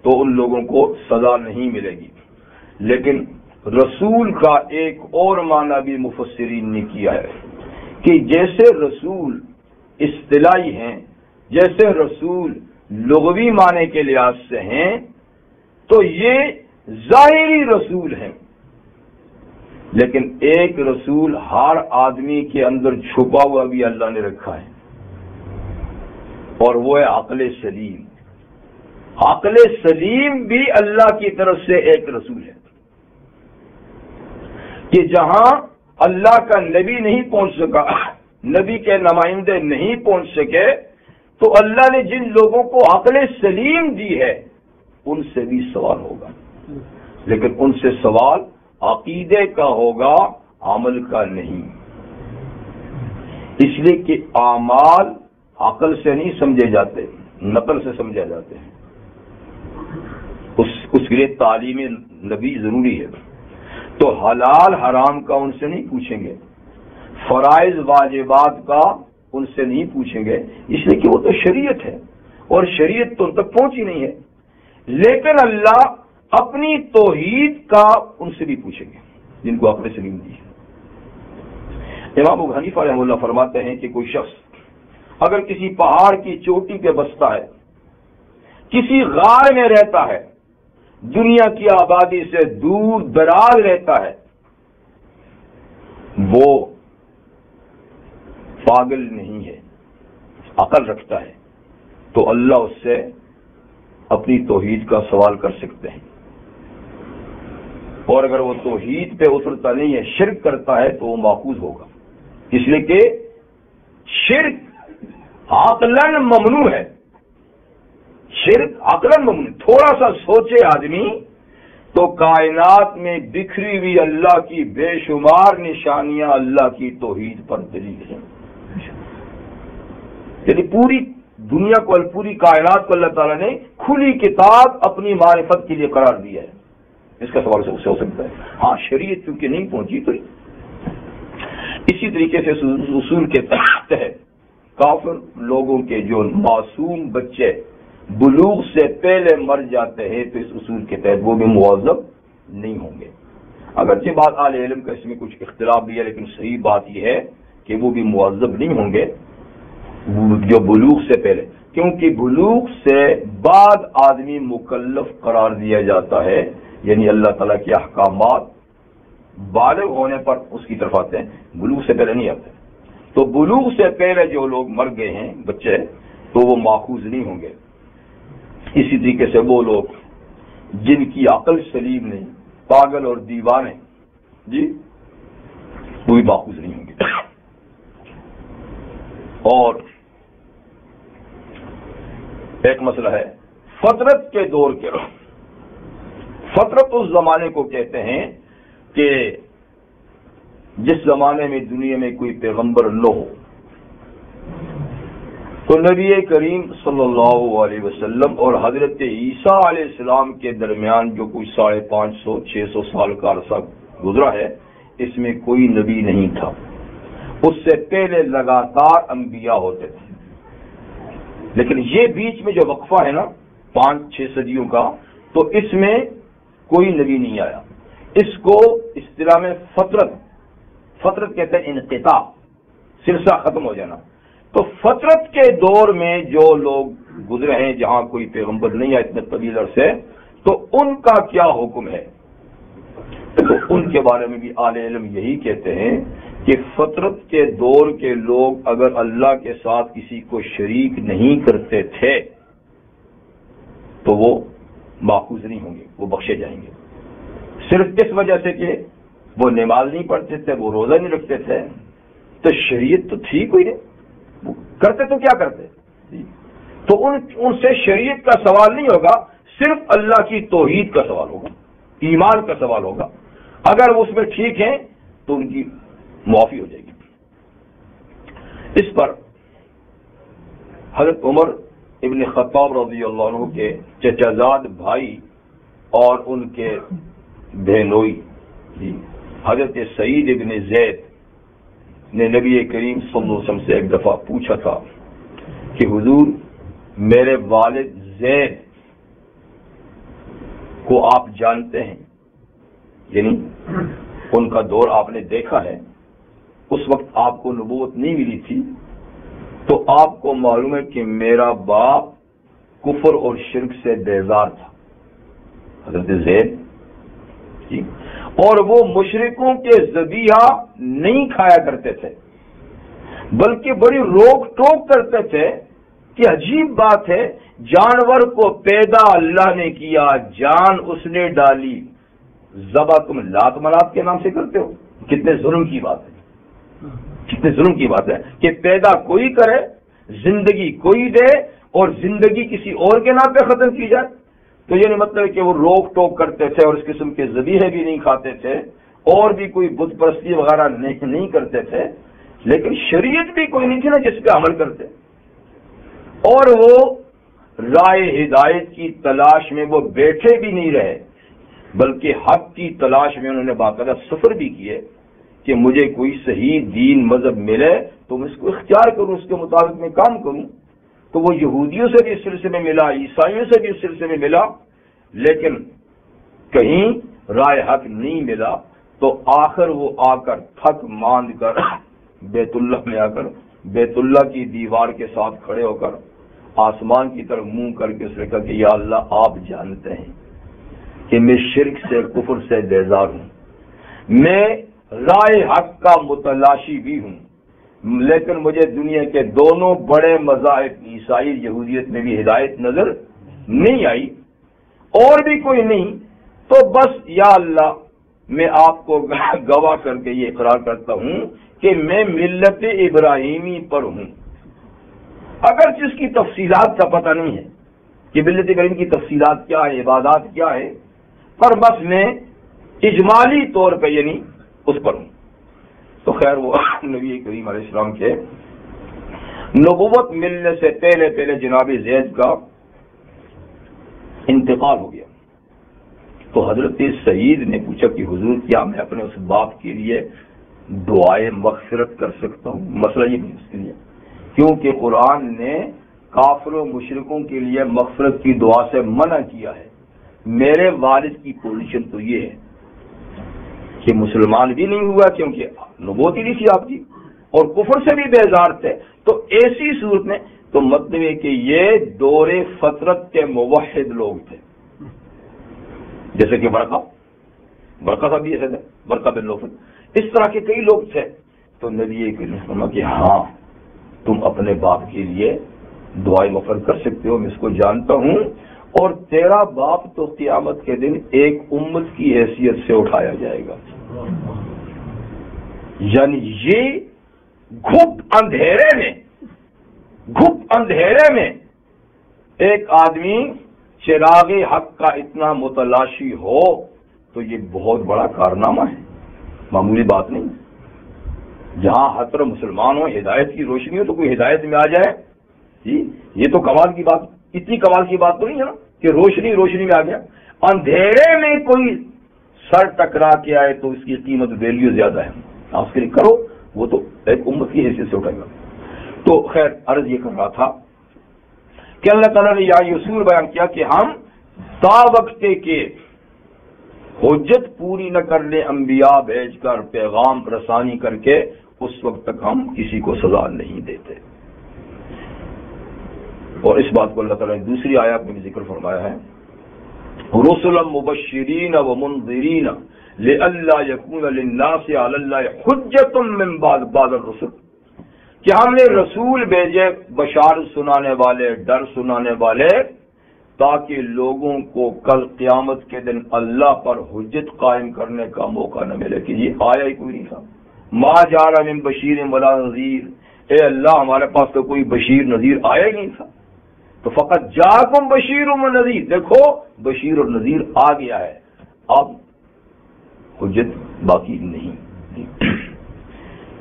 تو ان لوگوں کو سزا نہیں ملے گی. لیکن رسول کا ایک اور معنی بھی مفسرین نے کیا ہے کہ جیسے رسول اصطلاحی ہیں، جیسے رسول لغوی معنی کے لحاظ سے ہیں، تو یہ ظاہری رسول ہیں. لیکن ایک رسول ہر آدمی کے اندر چھپا ہوا بھی اللہ نے رکھا ہے، اور وہ ہے عقل سلیم. عقل سلیم بھی اللہ کی طرف سے ایک رسول ہے. کہ جہاں اللہ کا نبی نہیں پہنچ سکا، نبی کے نمائندے نہیں پہنچ سکے، تو اللہ نے جن لوگوں کو عقل سلیم دی ہے ان سے بھی سوال ہوگا، لیکن ان سے سوال عقیدے کا ہوگا، عمل کا نہیں۔ اس لیے کہ اعمال عقل سے نہیں سمجھے جاتے، نقل سے سمجھے جاتے ہیں۔ اس کے لیے تعلیم نبی ضروری ہے۔ تو حلال حرام کا ان سے نہیں پوچھیں گے، فرائض واجبات کا ان سے نہیں پوچھیں گے، اس لیے کہ وہ تو شریعت ہے اور شریعت تو ان تک پہنچی نہیں ہے۔ لیکن اللہ اپنی توحید کا ان سے بھی پوچھیں گے جن کو عقل سلیم دی ہے۔ امام ابو حنیفہ رحمہ اللہ فرماتے ہیں کہ کوئی شخص اگر کسی پہاڑ کی چوٹی پہ بستا ہے، کسی غار میں رہتا ہے، دنیا کی آبادی سے دور دراز رہتا ہے، وہ پاگل نہیں ہے، عقل رکھتا ہے، تو اللہ اس سے اپنی توحید کا سوال کر سکتے ہیں۔ اور اگر وہ توحید پہ اترتا نہیں ہے، شرک کرتا ہے، تو وہ ماخوذ ہوگا، اس لیے کہ شرک عقلاً ممنوع ہے، شرک عقلاً ممنوع۔ تھوڑا سا سوچے آدمی تو کائنات میں بکھری ہوئی اللہ کی بے شمار نشانیاں اللہ کی توحید پر دلیل ہیں۔ یعنی پوری دنیا کو، پوری کائنات کو اللہ تعالیٰ نے کھلی کتاب اپنی معرفت کے لیے قرار دیا ہے۔ اس کا سوال سے ہو سکتا ہے، ہاں شریعت چونکہ نہیں پہنچی تو اسی طریقے سے اصول کے تحت کافر لوگوں کے جو معصوم بچے بلوغ سے پہلے مر جاتے ہیں تو اس اصول کے تحت وہ بھی معذب نہیں ہوں گے۔ اگرچہ بعض اہل علم کا اس میں کچھ اختلاف بھی ہے، لیکن صحیح بات یہ ہے کہ وہ بھی معذب نہیں ہوں گے جو بلوغ سے پہلے، کیونکہ بلوغ سے بعد آدمی مکلف قرار دیا جاتا ہے، یعنی اللہ تعالیٰ کے احکامات بالغ ہونے پر اس کی طرف آتے ہیں، بلوغ سے پہلے نہیں آتے۔ تو بلوغ سے پہلے جو لوگ مر گئے ہیں بچے، تو وہ ماخوذ نہیں ہوں گے۔ اسی طریقے سے وہ لوگ جن کی عقل سلیم نہیں، پاگل اور دیوانے، جی وہ بھی ماخوذ نہیں ہوں گے۔ اور ایک مسئلہ ہے فطرت کے دور کے، فطرت اس زمانے کو کہتے ہیں کہ جس زمانے میں دنیا میں کوئی پیغمبر نہ ہو، تو نبی کریم صلی اللہ علیہ وسلم اور حضرت عیسیٰ علیہ السلام کے درمیان جو کوئی 550-600 سال کا عرصہ گزرا ہے، اس میں کوئی نبی نہیں تھا۔ اس سے پہلے لگاتار انبیاء ہوتے تھے، لیکن یہ بیچ میں جو وقفہ ہے نا 5-6 صدیوں کا، تو اس میں کوئی نبی نہیں آیا۔ اس کو اصطلاح میں فطرت کہتے ہیں، انقطاع، سلسلہ ختم ہو جانا۔ تو فطرت کے دور میں جو لوگ گزرے ہیں جہاں کوئی پیغمبر نہیں ہے اتنے طویل عرصے، تو ان کا کیا حکم ہے؟ تو ان کے بارے میں بھی اہل علم یہی کہتے ہیں کہ فطرت کے دور کے لوگ اگر اللہ کے ساتھ کسی کو شریک نہیں کرتے تھے تو وہ ماخوذ نہیں ہوں گے، وہ بخشے جائیں گے، صرف اس وجہ سے کہ وہ نماز نہیں پڑھتے تھے، وہ روزہ نہیں رکھتے تھے، تو شریعت تو تھی کوئی نہیں، کرتے تو کیا کرتے؟ تو ان سے شریعت کا سوال نہیں ہوگا، صرف اللہ کی توحید کا سوال ہوگا، ایمان کا سوال ہوگا۔ اگر وہ اس میں ٹھیک ہیں تو ان کی معافی ہو جائے گی۔ اس پر حضرت عمر ابن خطاب رضی اللہ عنہ کے چچا زاد بھائی اور ان کے بہنوئی حضرت سعید ابن زید نے نبی کریم صلی اللہ علیہ وسلم سے ایک دفعہ پوچھا تھا کہ حضور میرے والد زید کو آپ جانتے ہیں، یعنی ان کا دور آپ نے دیکھا ہے، اس وقت آپ کو نبوت نہیں ملی تھی، تو آپ کو معلوم ہے کہ میرا باپ کفر اور شرک سے بیزار تھا، حضرت زید جی، اور وہ مشرکوں کے ذبیحہ نہیں کھایا کرتے تھے، بلکہ بڑی روک ٹوک کرتے تھے کہ عجیب بات ہے، جانور کو پیدا اللہ نے کیا، جان اس نے ڈالی، ذبح تم لات منات کے نام سے کرتے ہو؟ کتنے ظلم کی بات ہے، کتنے ظلم کی بات ہے کہ پیدا کوئی کرے، زندگی کوئی دے اور زندگی کسی اور کے نام پہ ختم کی جائے۔ تو یہ نہیں مطلب کہ وہ روک ٹوک کرتے تھے اور اس قسم کے ذبیحے بھی نہیں کھاتے تھے اور بھی کوئی بت پرستی وغیرہ نہیں کرتے تھے، لیکن شریعت بھی کوئی نہیں تھی نا جس پہ عمل کرتے، اور وہ رائے ہدایت کی تلاش میں وہ بیٹھے بھی نہیں رہے، بلکہ حق کی تلاش میں انہوں نے باقاعدہ سفر بھی کیے کہ مجھے کوئی صحیح دین مذہب ملے تو میں اس کو اختیار کروں، اس کے مطابق میں کام کروں۔ تو وہ یہودیوں سے بھی اس سلسلے میں ملا، عیسائیوں سے بھی اس سلسلے میں ملا، لیکن کہیں رائے حق نہیں ملا۔ تو آخر وہ آ کر تھک ماند کر بیت اللہ میں آ کر بیت اللہ کی دیوار کے ساتھ کھڑے ہو کر آسمان کی طرف منہ کر کے اس نے کہا کہ یا اللہ آپ جانتے ہیں کہ میں شرک سے کفر سے بیزار ہوں، میں رائے حق کا متلاشی بھی ہوں، لیکن مجھے دنیا کے دونوں بڑے مذاہب عیسائی یہودیت میں بھی ہدایت نظر نہیں آئی اور بھی کوئی نہیں، تو بس یا اللہ میں آپ کو گواہ کر کے یہ اقرار کرتا ہوں کہ میں ملت ابراہیمی پر ہوں، اگر جس کی تفصیلات کا پتہ نہیں ہے کہ ملت ابراہیم کی تفصیلات کیا ہے، عبادات کیا ہے، پر بس میں اجمالی طور پہ یعنی اس پر ہوں۔ تو خیر وہ نبی کریم علیہ السلام کے نبوت ملنے سے پہلے جناب زید کا انتقال ہو گیا۔ تو حضرت سعید نے پوچھا کہ حضور کیا میں اپنے اس باپ کے لیے دعائیں مغفرت کر سکتا ہوں؟ مسئلہ یہ نہیں اس کے لیے، کیونکہ قرآن نے کافر و مشرکوں کے لیے مغفرت کی دعا سے منع کیا ہے۔ میرے والد کی پوزیشن تو یہ ہے کہ مسلمان بھی نہیں ہوا کیونکہ نبوت ہی نہیں تھی آپ کی، اور کفر سے بھی بیزار تھے، تو ایسی صورت میں تو مطلب ہے کہ یہ دور فطرت کے موحد لوگ تھے، جیسے کہ برقہ صاحب بھی ایسے تھے، برقہ بن نوفل، اس طرح کے کئی لوگ تھے۔ تو نبی کریم نے فرمایا کہ ہاں تم اپنے باپ کے لیے دعائیں مغفرت کر سکتے ہو، میں اس کو جانتا ہوں، اور تیرا باپ تو قیامت کے دن ایک امت کی حیثیت سے اٹھایا جائے گا۔ یعنی یہ گھپ اندھیرے میں ایک آدمی چراغ حق کا اتنا متلاشی ہو تو یہ بہت بڑا کارنامہ ہے، معمولی بات نہیں۔ جہاں ہر طرف مسلمان ہو، ہدایت کی روشنی ہو، تو کوئی ہدایت میں آ جائے، جی یہ تو کمال کی بات، اتنی کمال کی بات تو نہیں ہے نا کہ روشنی میں آ گیا۔ اندھیرے میں کوئی سر ٹکرا کے آئے تو اس کی قیمت ویلیو زیادہ ہے، آپ اس کے لیے کرو، وہ تو ایک امت کی حیثیت سے اٹھائے گا۔ تو خیر عرض یہ کر رہا تھا کہ اللہ تعالیٰ نے یہ اصول بیان کیا کہ ہم تا وقت کے حجت پوری نہ کر لیں، انبیاء بھیج کر پیغام رسانی کر کے، اس وقت تک ہم کسی کو سزا نہیں دیتے۔ اور اس بات کو اللہ تعالیٰ نے دوسری آیات میں بھی ذکر فرمایا ہے، رسلا مبشرین ومنذرین لئلا یکون للناس علی اللہ حجۃ من بعد الرسل، کہ ہم نے رسول بھیجے بشارت سنانے والے، ڈر سنانے والے، تاکہ لوگوں کو کل قیامت کے دن اللہ پر حجت قائم کرنے کا موقع نہ ملے کہ یہ آیا ہی کوئی نہیں تھا۔ ما جاء من بشیر ولا نذیر، اے اللہ ہمارے پاس تو کوئی بشیر نذیر آیا ہی نہیں تھا۔ تو فقط جاءکم بشیر و نذیر، دیکھو بشیر اور نذیر آ گیا ہے، اب حجت باقی نہیں۔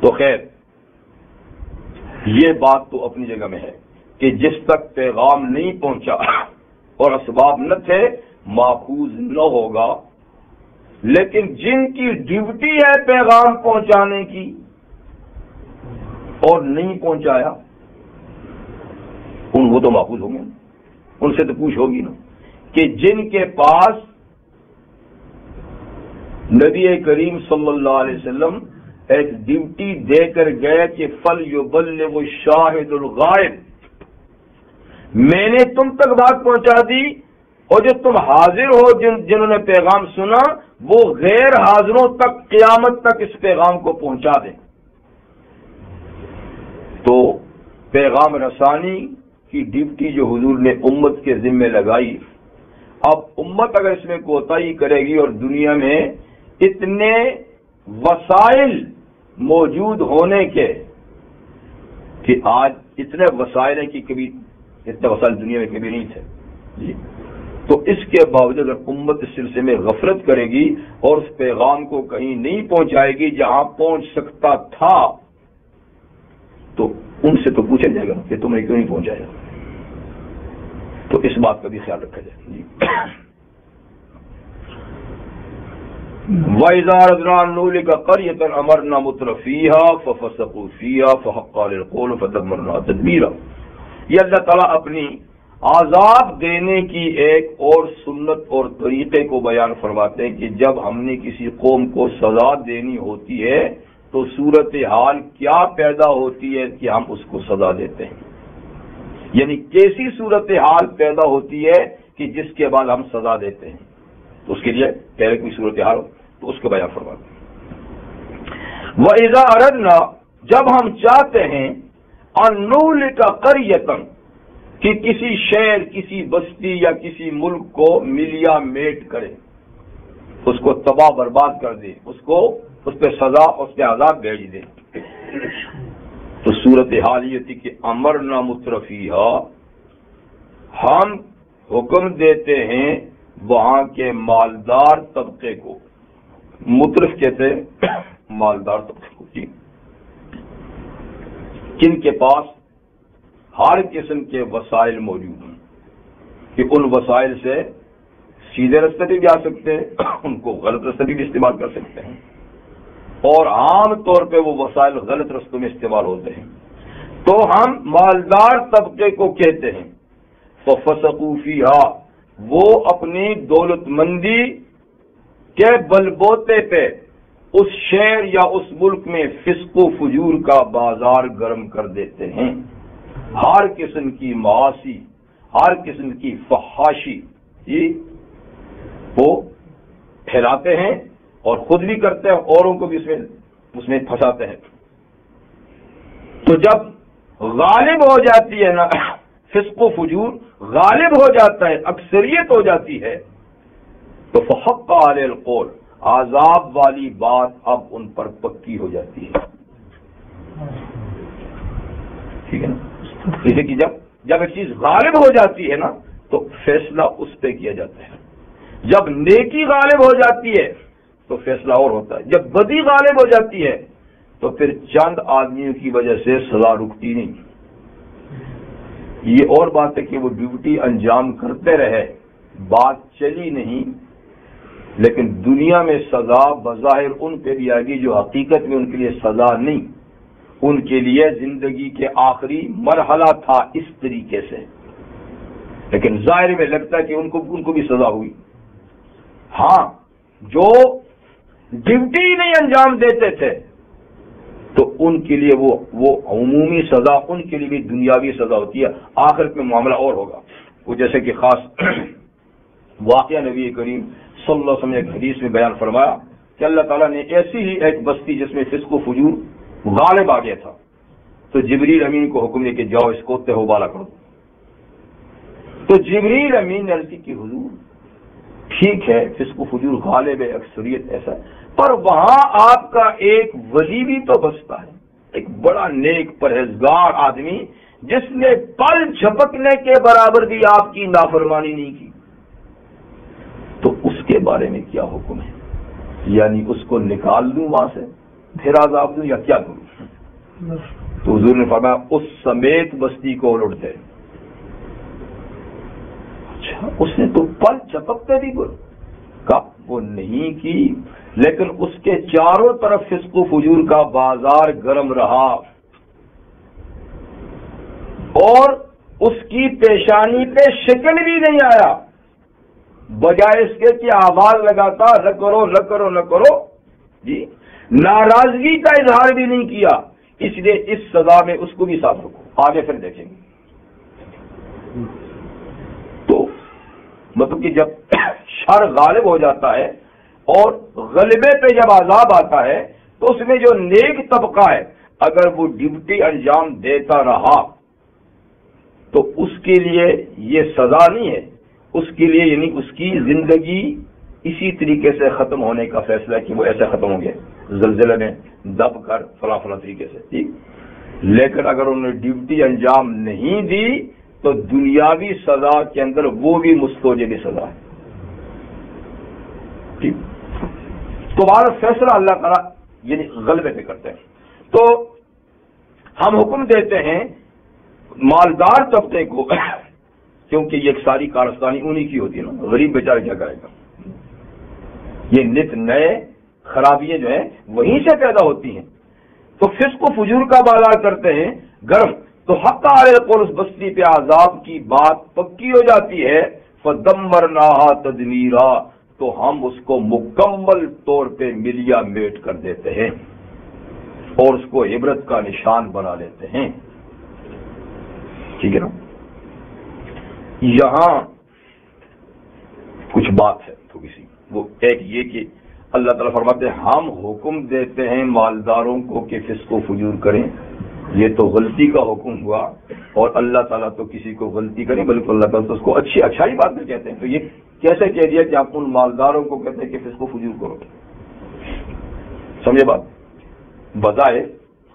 تو خیر یہ بات تو اپنی جگہ میں ہے کہ جس تک پیغام نہیں پہنچا اور اسباب نہ تھے ماخوذ نہ ہوگا، لیکن جن کی ڈیوٹی ہے پیغام پہنچانے کی اور نہیں پہنچایا وہ تو ماخوذ ہوں گے، ان سے تو پوچھ ہوگی نا کہ جن کے پاس نبی کریم صلی اللہ علیہ وسلم ایک ڈیوٹی دے کر گئے کہ فَلْيُبَلِّغُ الشَّاهِدُ الْغَائِبُ، میں نے تم تک بات پہنچا دی، اور جو تم حاضر ہو جنہوں نے پیغام سنا وہ غیر حاضروں تک قیامت تک اس پیغام کو پہنچا دیں۔ تو پیغام رسانی کی ڈیوٹی جو حضور نے امت کے ذمہ لگائی، اب امت اگر اس میں کوتاہی کرے گی اور دنیا میں اتنے وسائل موجود ہونے کے کہ آج اتنے وسائل ہیں کہ کبھی اتنے وسائل دنیا میں کبھی نہیں تھے جی، تو اس کے باوجود اگر امت اس سلسلے میں غفلت کرے گی اور اس پیغام کو کہیں نہیں پہنچائے گی جہاں پہنچ سکتا تھا، تو ان سے تو پوچھا جائے گا کہ تم نے کیوں نہیں پہنچایا. تو اس بات کا بھی خیال رکھا جائے جی. وَإِذَا أَرَدْنَا أَن نُهْلِكَ قَرْيَةً أَمَرْنَا مُتْرَفِيهَا فَفَسَقُوا فِيهَا فَحَقَّ عَلَيْهَا الْقَوْلُ فَدَمَّرْنَاهَا تَدْمِيرًا. یہ اللہ تعالیٰ اپنی عذاب دینے کی ایک اور سنت اور طریقے کو بیان فرماتے ہیں کہ جب ہم نے کسی قوم کو سزا دینی ہوتی ہے تو صورتحال کیا پیدا ہوتی ہے کہ ہم اس کو سزا دیتے ہیں. یعنی کیسی صورتحال پیدا ہوتی ہے کہ جس کے بعد ہم سزا دیتے ہیں. تو اس کے لیے پہلے کوئی صورتحال ہو تو اس کو بیان فرماتے ہیں. وَإِذَا أَرَدْنَا جب ہم چاہتے ہیں أَن نُهْلِكَ قَرْيَةً کہ کسی شہر، کسی بستی یا کسی ملک کو ملیا میٹ کرے، اس کو تباہ برباد کر دے، اس پہ سزا، اس پہ عذاب بھیج دے، تو صورتحال یہ تھی کہ امرنا مترفیہا ہم حکم دیتے ہیں وہاں کے مالدار طبقے کو. مترف کہتے ہیں مالدار طبقے کو جی، جن کے پاس ہر قسم کے وسائل موجود ہیں کہ ان وسائل سے سیدھے رستے پہ بھی آ سکتے ہیں، ان کو غلط رستے بھی استعمال کر سکتے ہیں، اور عام طور پہ وہ وسائل غلط رستوں میں استعمال ہوتے ہیں. تو ہم مالدار طبقے کو کہتے ہیں فَفَسَقُوا فِيهَا وہ اپنی دولت مندی کے بلبوتے پہ اس شہر یا اس ملک میں فسق و فجور کا بازار گرم کر دیتے ہیں. ہر قسم کی معاصی، ہر قسم کی فحاشی وہ پھیلاتے ہیں اور خود بھی کرتے ہیں، اوروں کو بھی اس میں پھنساتے ہیں. تو جب غالب ہو جاتی ہے نا فسق و فجور، غالب ہو جاتا ہے، اکثریت ہو جاتی ہے، تو فحق علی القول عذاب والی بات اب ان پر پکی ہو جاتی ہے. ٹھیک ہے نا؟ جیسے کہ جب ایک چیز غالب ہو جاتی ہے نا تو فیصلہ اس پہ کیا جاتا ہے. جب نیکی غالب ہو جاتی ہے تو فیصلہ اور ہوتا ہے. جب بدی غالب ہو جاتی ہے تو پھر چند آدمیوں کی وجہ سے سزا رکتی نہیں. یہ اور بات ہے کہ وہ ڈیوٹی انجام کرتے رہے، بات چلی نہیں، لیکن دنیا میں سزا بظاہر ان پہ بھی آئے گی جو حقیقت میں ان کے لیے سزا نہیں، ان کے لیے زندگی کے آخری مرحلہ تھا اس طریقے سے، لیکن ظاہر میں لگتا ہے کہ ان کو بھی سزا ہوئی. ہاں جو ڈیوٹی نہیں انجام دیتے تھے تو ان کے لیے وہ عمومی سزا، ان کے لیے بھی دنیاوی سزا ہوتی ہے. آخرت میں معاملہ اور ہوگا. وہ جیسے کہ خاص واقعہ نبی کریم صلی اللہ علیہ وسلم نے ایک حدیث میں بیان فرمایا کہ اللہ تعالیٰ نے ایسی ہی ایک بستی جس میں فسق و فجور غالب آ گیا تھا تو جبریل امین کو حکم دیا کہ جاؤ اس کو تہو بالا کرو. تو جبریل امین نے عرض کی حضور ٹھیک ہے فسق و فجور غالب ہے، اکثریت ایسا ہے، پر وہاں آپ کا ایک ولی بھی تو بستا ہے، ایک بڑا نیک پرہیزگار آدمی جس نے پل جھپکنے کے برابر بھی آپ کی نافرمانی نہیں کی، تو اس کے بارے میں کیا حکم ہے؟ یعنی اس کو نکال دوں وہاں سے پھر عذاب دوں یا کیا کروں؟ تو حضور نے فرمایا اس سمیت بستی کو لوٹتے. اچھا اس نے تو پل جھپکتے بھی کہا وہ نہیں کی، لیکن اس کے چاروں طرف فسق و فجور کا بازار گرم رہا اور اس کی پیشانی پہ شکن بھی نہیں آیا، بجائے اس کے کہ آواز لگاتا نہ کرو نہ کرو نہ کرو جی، ناراضگی کا اظہار بھی نہیں کیا. اس لیے اس سزا میں اس کو بھی ساتھ رکھو، آگے پھر دیکھیں گے. تو مطلب کہ جب شر غالب ہو جاتا ہے اور غلبے پہ جب عذاب آتا ہے تو اس میں جو نیک طبقہ ہے اگر وہ ڈیوٹی انجام دیتا رہا تو اس کے لیے یہ سزا نہیں ہے، اس کے لیے یعنی اس کی زندگی اسی طریقے سے ختم ہونے کا فیصلہ ہے کہ وہ ایسے ختم ہو گئے زلزلے میں دب کر فلاں فلاں طریقے سے، ٹھیک، لیکن اگر انہوں نے ڈیوٹی انجام نہیں دی تو دنیاوی سزا کے اندر وہ بھی مستوجب سزا ہے، ٹھیک۔ تو ہمارا فیصلہ اللہ تعالیٰ یعنی غلبے پہ کرتے ہیں۔ تو ہم حکم دیتے ہیں مالدار طبقے کو، کیونکہ یہ ایک ساری کارستانی انہی کی ہوتی ہے نا، غریب بیچارہ کیا کرے گا؟ یہ نت نئے خرابیاں جو ہیں وہیں سے پیدا ہوتی ہیں۔ تو فسق و فجور کا بازار کرتے ہیں گرم، تو حق علیہ قول اس بستی پہ عذاب کی بات پکی ہو جاتی ہے، فدمرناها تدمیرا، تو ہم اس کو مکمل طور پہ ملیا میٹ کر دیتے ہیں اور اس کو عبرت کا نشان بنا لیتے ہیں، ٹھیک ہے نا۔ یہاں کچھ بات ہے تھوڑی سی، وہ ایک یہ کہ اللہ تعالیٰ فرماتے ہیں ہم حکم دیتے ہیں مالداروں کو کہ فسق و فجور کریں، یہ تو غلطی کا حکم ہوا، اور اللہ تعالیٰ تو کسی کو غلطی کریں بلکہ اللہ تعالیٰ تو اس کو اچھائی بات میں کہتے ہیں۔ تو یہ کیسے کہہ دیا کہ آپ ان مالداروں کو کہتے ہیں کہ فسق و فجور کرو؟ سمجھے بات؟ بظاہر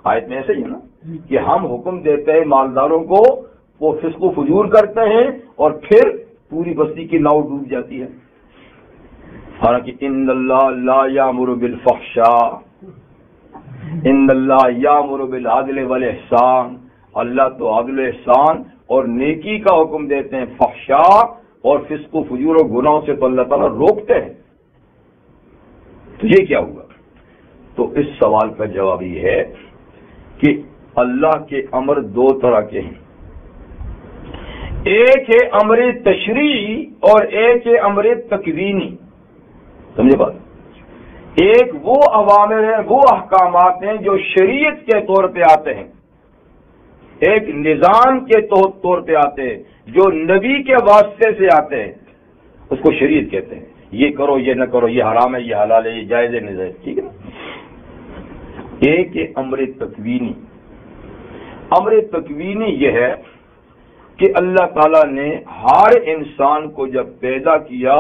آیت میں ایسے ہی ہے نا کہ ہم حکم دیتے ہیں مالداروں کو، وہ فسق و فجور کرتے ہیں اور پھر پوری بستی کی ناؤ ڈوب جاتی ہے۔ حالانکہ ان اللہ لا یامر بالفحشاء، ان اللہ یامر بالعدل والاحسان، اللہ تو عدل و احسان اور نیکی کا حکم دیتے ہیں، فحشاء اور فسق و فجور و گناہوں سے تو اللہ تعالیٰ روکتے ہیں۔ تو یہ کیا ہوا؟ تو اس سوال کا جواب یہ ہے کہ اللہ کے امر دو طرح کے ہیں، ایک ہے امر تشریعی اور ایک ہے امر تکوینی، سمجھے بات؟ ایک وہ اوامر ہیں، وہ احکامات ہیں جو شریعت کے طور پہ آتے ہیں، ایک نظام کے طور پہ آتے ہیں جو نبی کے واسطے سے آتے ہیں، اس کو شریعت کہتے ہیں۔ یہ کرو، یہ نہ کرو، یہ حرام ہے، یہ حلال ہے، یہ جائز ہے، نجائز، ٹھیک ہے نا۔ ایک ہے امر تکوینی۔ امر تکوینی یہ ہے کہ اللہ تعالیٰ نے ہر انسان کو جب پیدا کیا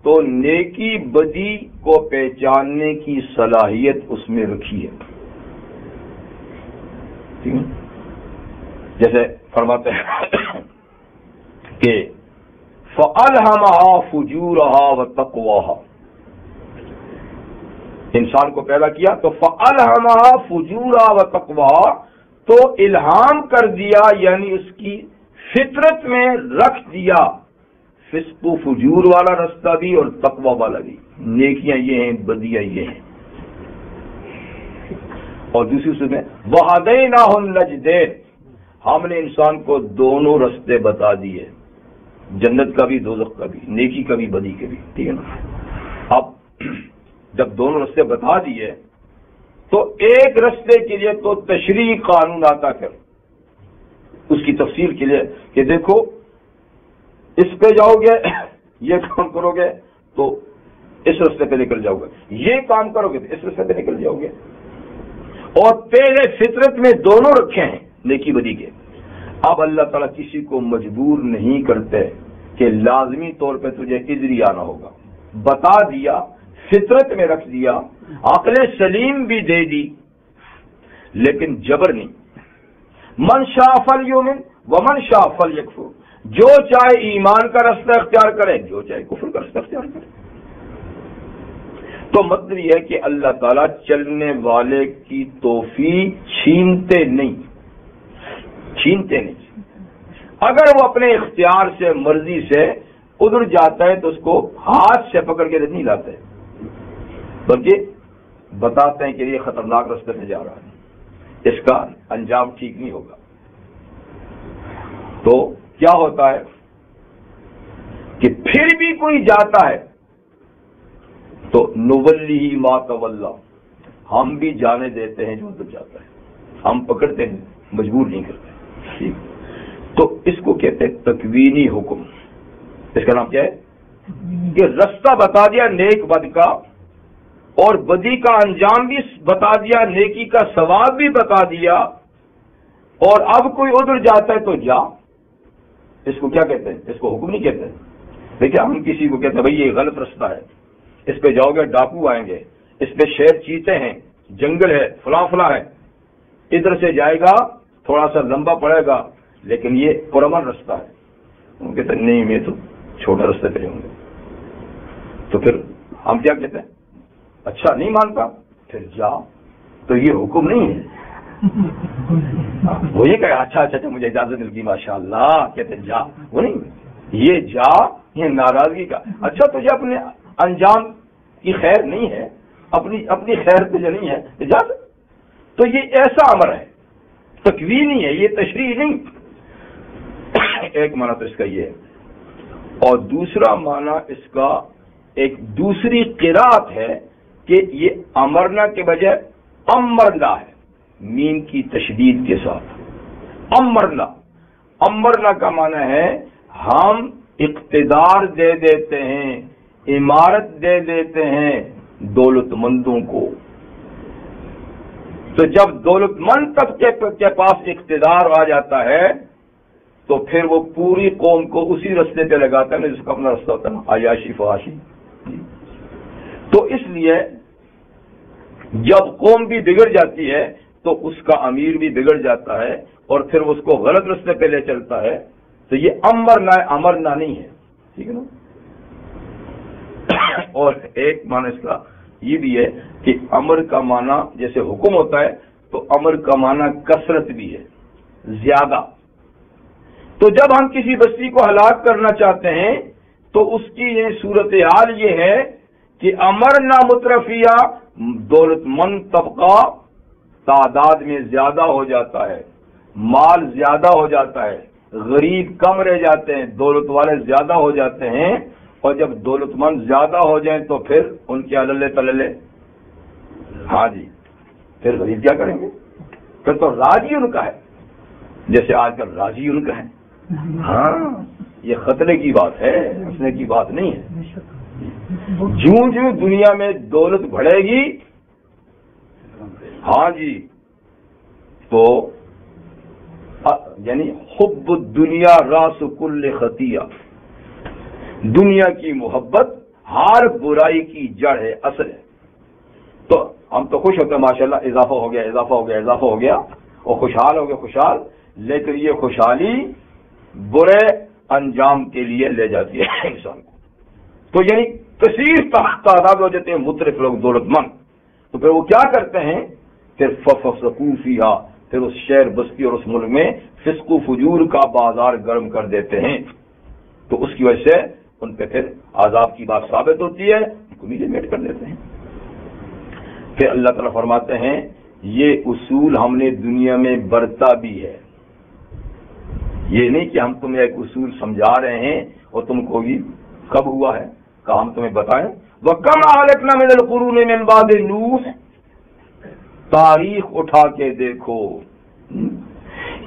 تو نیکی بدی کو پہچاننے کی صلاحیت اس میں رکھی ہے، ٹھیک ہے؟ جیسے فرماتے ہیں کہ فَأَلْهَمَهَا فُجُورَهَا وَتَقْوَاهَا، انسان کو پیدا کیا تو فَأَلْهَمَهَا فُجُورَهَا وَتَقْوَاهَا، تو الہام کر دیا یعنی اس کی فطرت میں رکھ دیا فسق و فجور والا رستہ بھی اور تقوی والا بھی، نیکیاں یہ ہیں، بدیاں یہ ہیں۔ اور دوسری صورت میں وَهَدَيْنَاهُ النَّجْدَيْنِ، ہم نے انسان کو دونوں رستے بتا دیے، جنت کا بھی دوزخ کا بھی، نیکی کا بھی بدی کا بھی، ٹھیک ہے نا۔ اب جب دونوں رستے بتا دیے تو ایک رستے کے لیے تو تشریعی قانون آتا کر اس کی تفصیل کے لیے کہ دیکھو اس پہ جاؤ گے یہ کام کرو گے تو اس رستے پہ نکل جاؤ گے، یہ کام کرو گے تو اس رستے پہ نکل جاؤ گے، اور پہلے فطرت میں دونوں رکھے ہیں نیکی بدی کے۔ اب اللہ تعالیٰ کسی کو مجبور نہیں کرتے کہ لازمی طور پہ تجھے ادھر ہی آنا ہوگا، بتا دیا، فطرت میں رکھ دیا، عقل سلیم بھی دے دی، لیکن جبر نہیں۔ من شاء فلیؤمن ومن شاء فلیکفر، جو چاہے ایمان کا رستہ اختیار کرے، جو چاہے کفر کا رستہ اختیار کرے۔ تو مطلب یہ ہے کہ اللہ تعالیٰ چلنے والے کی توفیق چھینتے نہیں، اگر وہ اپنے اختیار سے مرضی سے ادھر جاتا ہے تو اس کو ہاتھ سے پکڑ کے نہیں لاتے، بلکہ بتاتے ہیں کہ یہ خطرناک راستے پہ جا رہا ہے، اس کا انجام ٹھیک نہیں ہوگا۔ تو کیا ہوتا ہے کہ پھر بھی کوئی جاتا ہے تو نولی ما تولا، ہم بھی جانے دیتے ہیں جو ادھر جاتا ہے، ہم پکڑتے ہیں، مجبور نہیں کرتے۔ تو اس کو کہتے ہیں تکوینی حکم۔ اس کا نام کیا ہے کہ رستہ بتا دیا نیک بد کا، اور بدی کا انجام بھی بتا دیا، نیکی کا ثواب بھی بتا دیا، اور اب کوئی ادھر جاتا ہے تو جا۔ اس کو کیا کہتے ہیں؟ اس کو حکم نہیں کہتے، دیکھیں ہم کسی کو کہتے ہیں بھائی یہ غلط رستہ ہے، اس پہ جاؤ گے ڈاکو آئیں گے، اس پہ شیر چیتے ہیں، جنگل ہے، فلاں فلاں ہے، ادھر سے جائے گا تھوڑا سا لمبا پڑے گا لیکن یہ پرامن رستہ ہے. وہ کہتے ہیں نہیں میں تو چھوٹا رستے پہ جاؤں گا. تو پھر ہم کیا کہتے ہیں؟ اچھا نہیں مانتا پھر جا. تو یہ حکم نہیں ہے. وہ یہ کہ اچھا اچھا اچھا مجھے اجازت مل گئی ماشاء اللہ، کہتے ہیں جا. وہ نہیں، یہ جا یہ ناراضگی کا. اچھا تجھے اپنے انجام کی خیر نہیں ہے، اپنی خیر تجھے نہیں ہے اجازت. تو یہ ایسا امر ہے، تکوینی ہے، یہ تشریح نہیں. ایک معنی تو اس کا یہ ہے. اور دوسرا معنی اس کا ایک دوسری قرات ہے کہ یہ امرنا کے بجائے امرنا ہے، میم کی تشدید کے ساتھ. امرنا کا معنی ہے ہم اقتدار دے دیتے ہیں، عمارت دے دیتے ہیں دولت مندوں کو. تو جب دولت مند طبقے کے پاس اقتدار آ جاتا ہے تو پھر وہ پوری قوم کو اسی رستے پہ لگاتا ہے جس کا اپنا رستہ ہوتا ہے نا، عیاشی فحاشی. تو اس لیے جب قوم بھی بگڑ جاتی ہے تو اس کا امیر بھی بگڑ جاتا ہے اور پھر اس کو غلط رستے پہ لے چلتا ہے. تو یہ امرنا نہیں ہے، ٹھیک ہے نا. اور ایک معنی اس کا یہ بھی ہے کہ امر کا معنی جیسے حکم ہوتا ہے تو امر کا معنی کثرت بھی ہے، زیادہ. تو جب ہم کسی بستی کو ہلاک کرنا چاہتے ہیں تو اس کی یہ صورتحال یہ ہے کہ امرنا مترفیہ، دولت مند طبقہ تعداد میں زیادہ ہو جاتا ہے، مال زیادہ ہو جاتا ہے، غریب کم رہ جاتے ہیں، دولت والے زیادہ ہو جاتے ہیں. اور جب دولت مند زیادہ ہو جائیں تو پھر ان کے عللے تللے، ہاں جی، پھر غریب کیا کریں گے؟ پھر تو راج ہی ان کا ہے، جیسے آج کل راج ہی ان کا ہے. ہاں یہ خطرے کی بات ہے، ہنسنے کی بات نہیں ہے. جوں دنیا میں دولت بڑھے گی، ہاں جی، تو یعنی حب الدنیا راس کل خطیہ، دنیا کی محبت ہر برائی کی جڑ ہے، اصل ہے. تو ہم تو خوش ہوتے ہیں ماشاءاللہ اضافہ ہو گیا اور خوشحال ہو گئے خوشحال، لیکن یہ خوشحالی برے انجام کے لیے لے جاتی ہے انسان کو. تو یعنی کثیر تعداد ہو جاتے ہیں مترف لوگ دولت مند، تو پھر وہ کیا کرتے ہیں؟ پھر ففسقوا فیہا، پھر اس شہر بستی اور اس ملک میں فسق و فجور کا بازار گرم کر دیتے ہیں. تو اس کی وجہ سے ان پہ پھر عذاب کی بات ثابت ہوتی ہے، ان کو نیچے میٹ کر دیتے ہیں. پھر اللہ تعالیٰ فرماتے ہیں یہ اصول ہم نے دنیا میں برتا بھی ہے. یہ نہیں کہ ہم تمہیں ایک اصول سمجھا رہے ہیں اور تم کو بھی کب ہوا ہے کہ ہم تمہیں بتائیں. وَكَمْ أَهْلَكْنَا مِنَ الْقُرُونِ مِنْ بَعْدِ نُوحٍ، تاریخ اٹھا کے دیکھو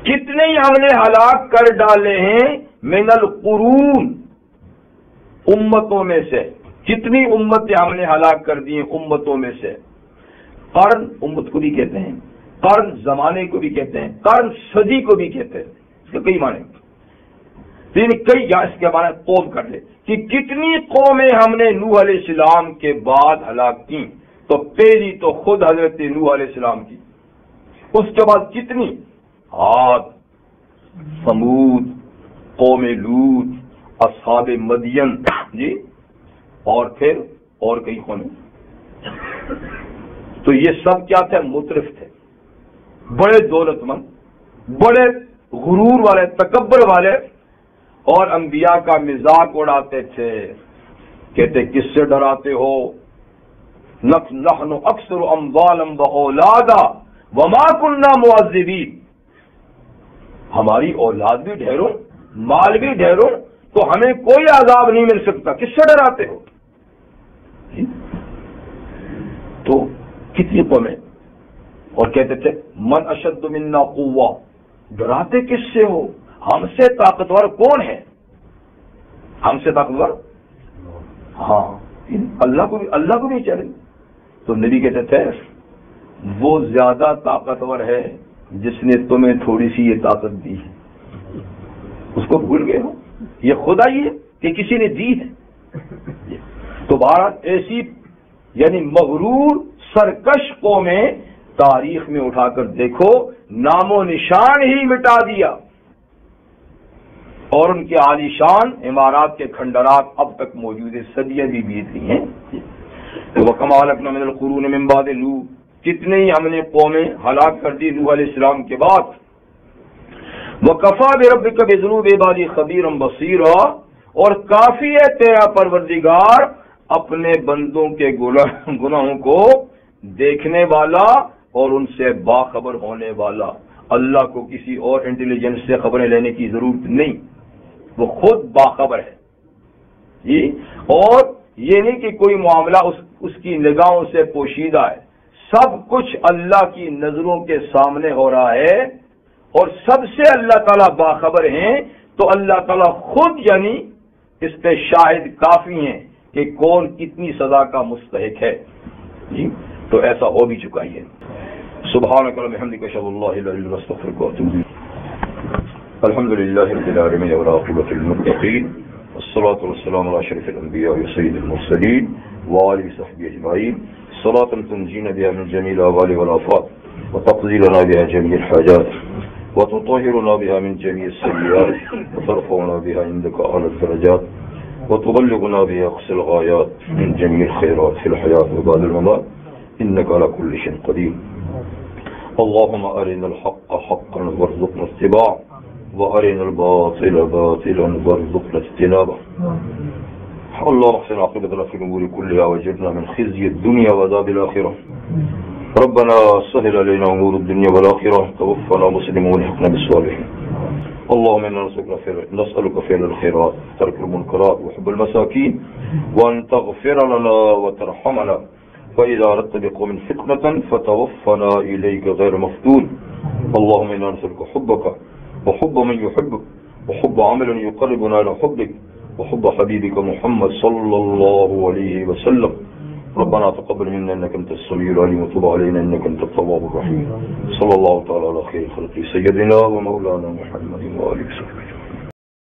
کتنے ہم نے ہلاک کر ڈالے ہیں. من القرون، امتوں میں سے. کتنی امتیں ہم نے ہلاک کر دی ہیں امتوں میں سے. قرن امت کو بھی کہتے ہیں، قرن زمانے کو بھی کہتے ہیں، قرن صدی کو بھی کہتے ہیں. اس کے کئی معنی، کئی یا اس کے معنی قوم کر لے کہ کتنی قومیں ہم نے نوح علیہ السلام کے بعد ہلاک کی. تو پہلی تو خود حضرت نوح علیہ السلام کی، اس کے بعد کتنی؟ عاد، ثمود، قوم لوط، اصحاب مدین جی، اور پھر اور کئی قومیں. تو یہ سب کیا تھے؟ مترف تھے، بڑے دولت مند، بڑے غرور والے، تکبر والے، اور انبیاء کا مذاق اڑاتے تھے. کہتے کس سے ڈراتے ہو؟ نحن اکثر اموالا واولادا وما كنا معذبین، ہماری اولاد بھی ڈھیروں، مال بھی ڈھیروں، تو ہمیں کوئی عذاب نہیں مل سکتا. کس سے ڈراتے ہو؟ تو کتنی قومیں. اور کہتے تھے من اشد منا قوہ، ڈراتے کس سے ہو؟ ہم سے طاقتور کون ہے؟ ہم سے طاقتور، ہاں اللہ کو بھی چلے. تو نبی کہتے تھے وہ زیادہ طاقتور ہے جس نے تمہیں تھوڑی سی یہ طاقت دی ہے. اس کو بھول گئے ہو، یہ خدا ہی ہے. کہ کسی نے دی ہے؟ تو بھارت ایسی یعنی مغرور سرکش قومیں تاریخ میں اٹھا کر دیکھو نام و نشان ہی مٹا دیا، اور ان کے عالی شان عمارات کے کھنڈرات اب تک موجود ہیں، صدیاں بھی بیت گئی ہیں۔ وَكَمَا أَهْلَكْنَا مِنَ الْقُرُونِ مِن بَعْدِ نوح، کتنے ہی ہم نے قومیں ہلاک کر دی نوح علیہ السلام کے بعد۔ وَكَفَىٰ بِرَبِّكَ بِذُنُوبِ عِبَادِهِ خَبِيرًا بَصِيرًا، اور کافی ہے تیرا پروردگار اپنے بندوں کے گناہوں کو دیکھنے والا اور ان سے باخبر ہونے والا۔ اللہ کو کسی اور انٹیلیجنس سے خبریں لینے کی ضرورت نہیں، وہ خود باخبر ہے جی۔ اور یہ نہیں کہ کوئی معاملہ اس کی نگاہوں سے پوشیدہ ہے، سب کچھ اللہ کی نظروں کے سامنے ہو رہا ہے، اور سب سے اللہ تعالیٰ باخبر ہیں، تو اللہ تعالیٰ خود یعنی اس پہ شاہد کافی ہیں کہ کون کتنی سزا کا مستحق ہے جی۔ تو ایسا ہو بھی چکا ہی ہے۔ سبحانک اللہم وبحمدک اشہد ان لا الہ الا انت استغفرک واتوب الیک۔ الحمد للہ رب العالمین والعاقبۃ للمتقین والصلاة والسلام علی اشرف الانبیاء وسید المرسلین وآلہ وصحبہ اجمعین، صلاۃ تنجینا بها من جمیع الاہوال والآفات وتقضی لنا بها جمیع الحاجات وتطهرنا بها من جميع السيئات وترفعنا بها عندك أعلى الدرجات وتبلغنا بها أقصى الغايات من جميع الخيرات في الحياة وبعد الممات إنك على كل شيء قدير. اللهم أرنا الحق حقا وارزقنا اتباعه وأرنا الباطل باطلا وارزقنا اجتنابه. اللهم احسن عاقبتنا في الأمور كلها واجرنا من خزي الدنيا وعذاب الآخرة. ربنا سهل علينا أمور الدنيا والآخرة، توفنا مسلمين والحقنا بالصالحين. اللهم إنا نسألك فعل الخيرات، ترك المنكرات، وحب المساكين، وأن تغفر لنا وترحمنا، فإذا أردت بقوم فتنة فتوفنا إليك غير مفتون. اللهم إنا نسألك حبك وحب من يحبك وحب عمل يقربنا إلى حبك وحب حبيبك محمد صلى الله عليه وسلم. ربنا تقبل منا انك انت السميع العليم وتب علينا انك انت التواب الرحيم. صلى الله تعالى على خير خلقه سيدنا ومولانا محمد وآله وصحبه.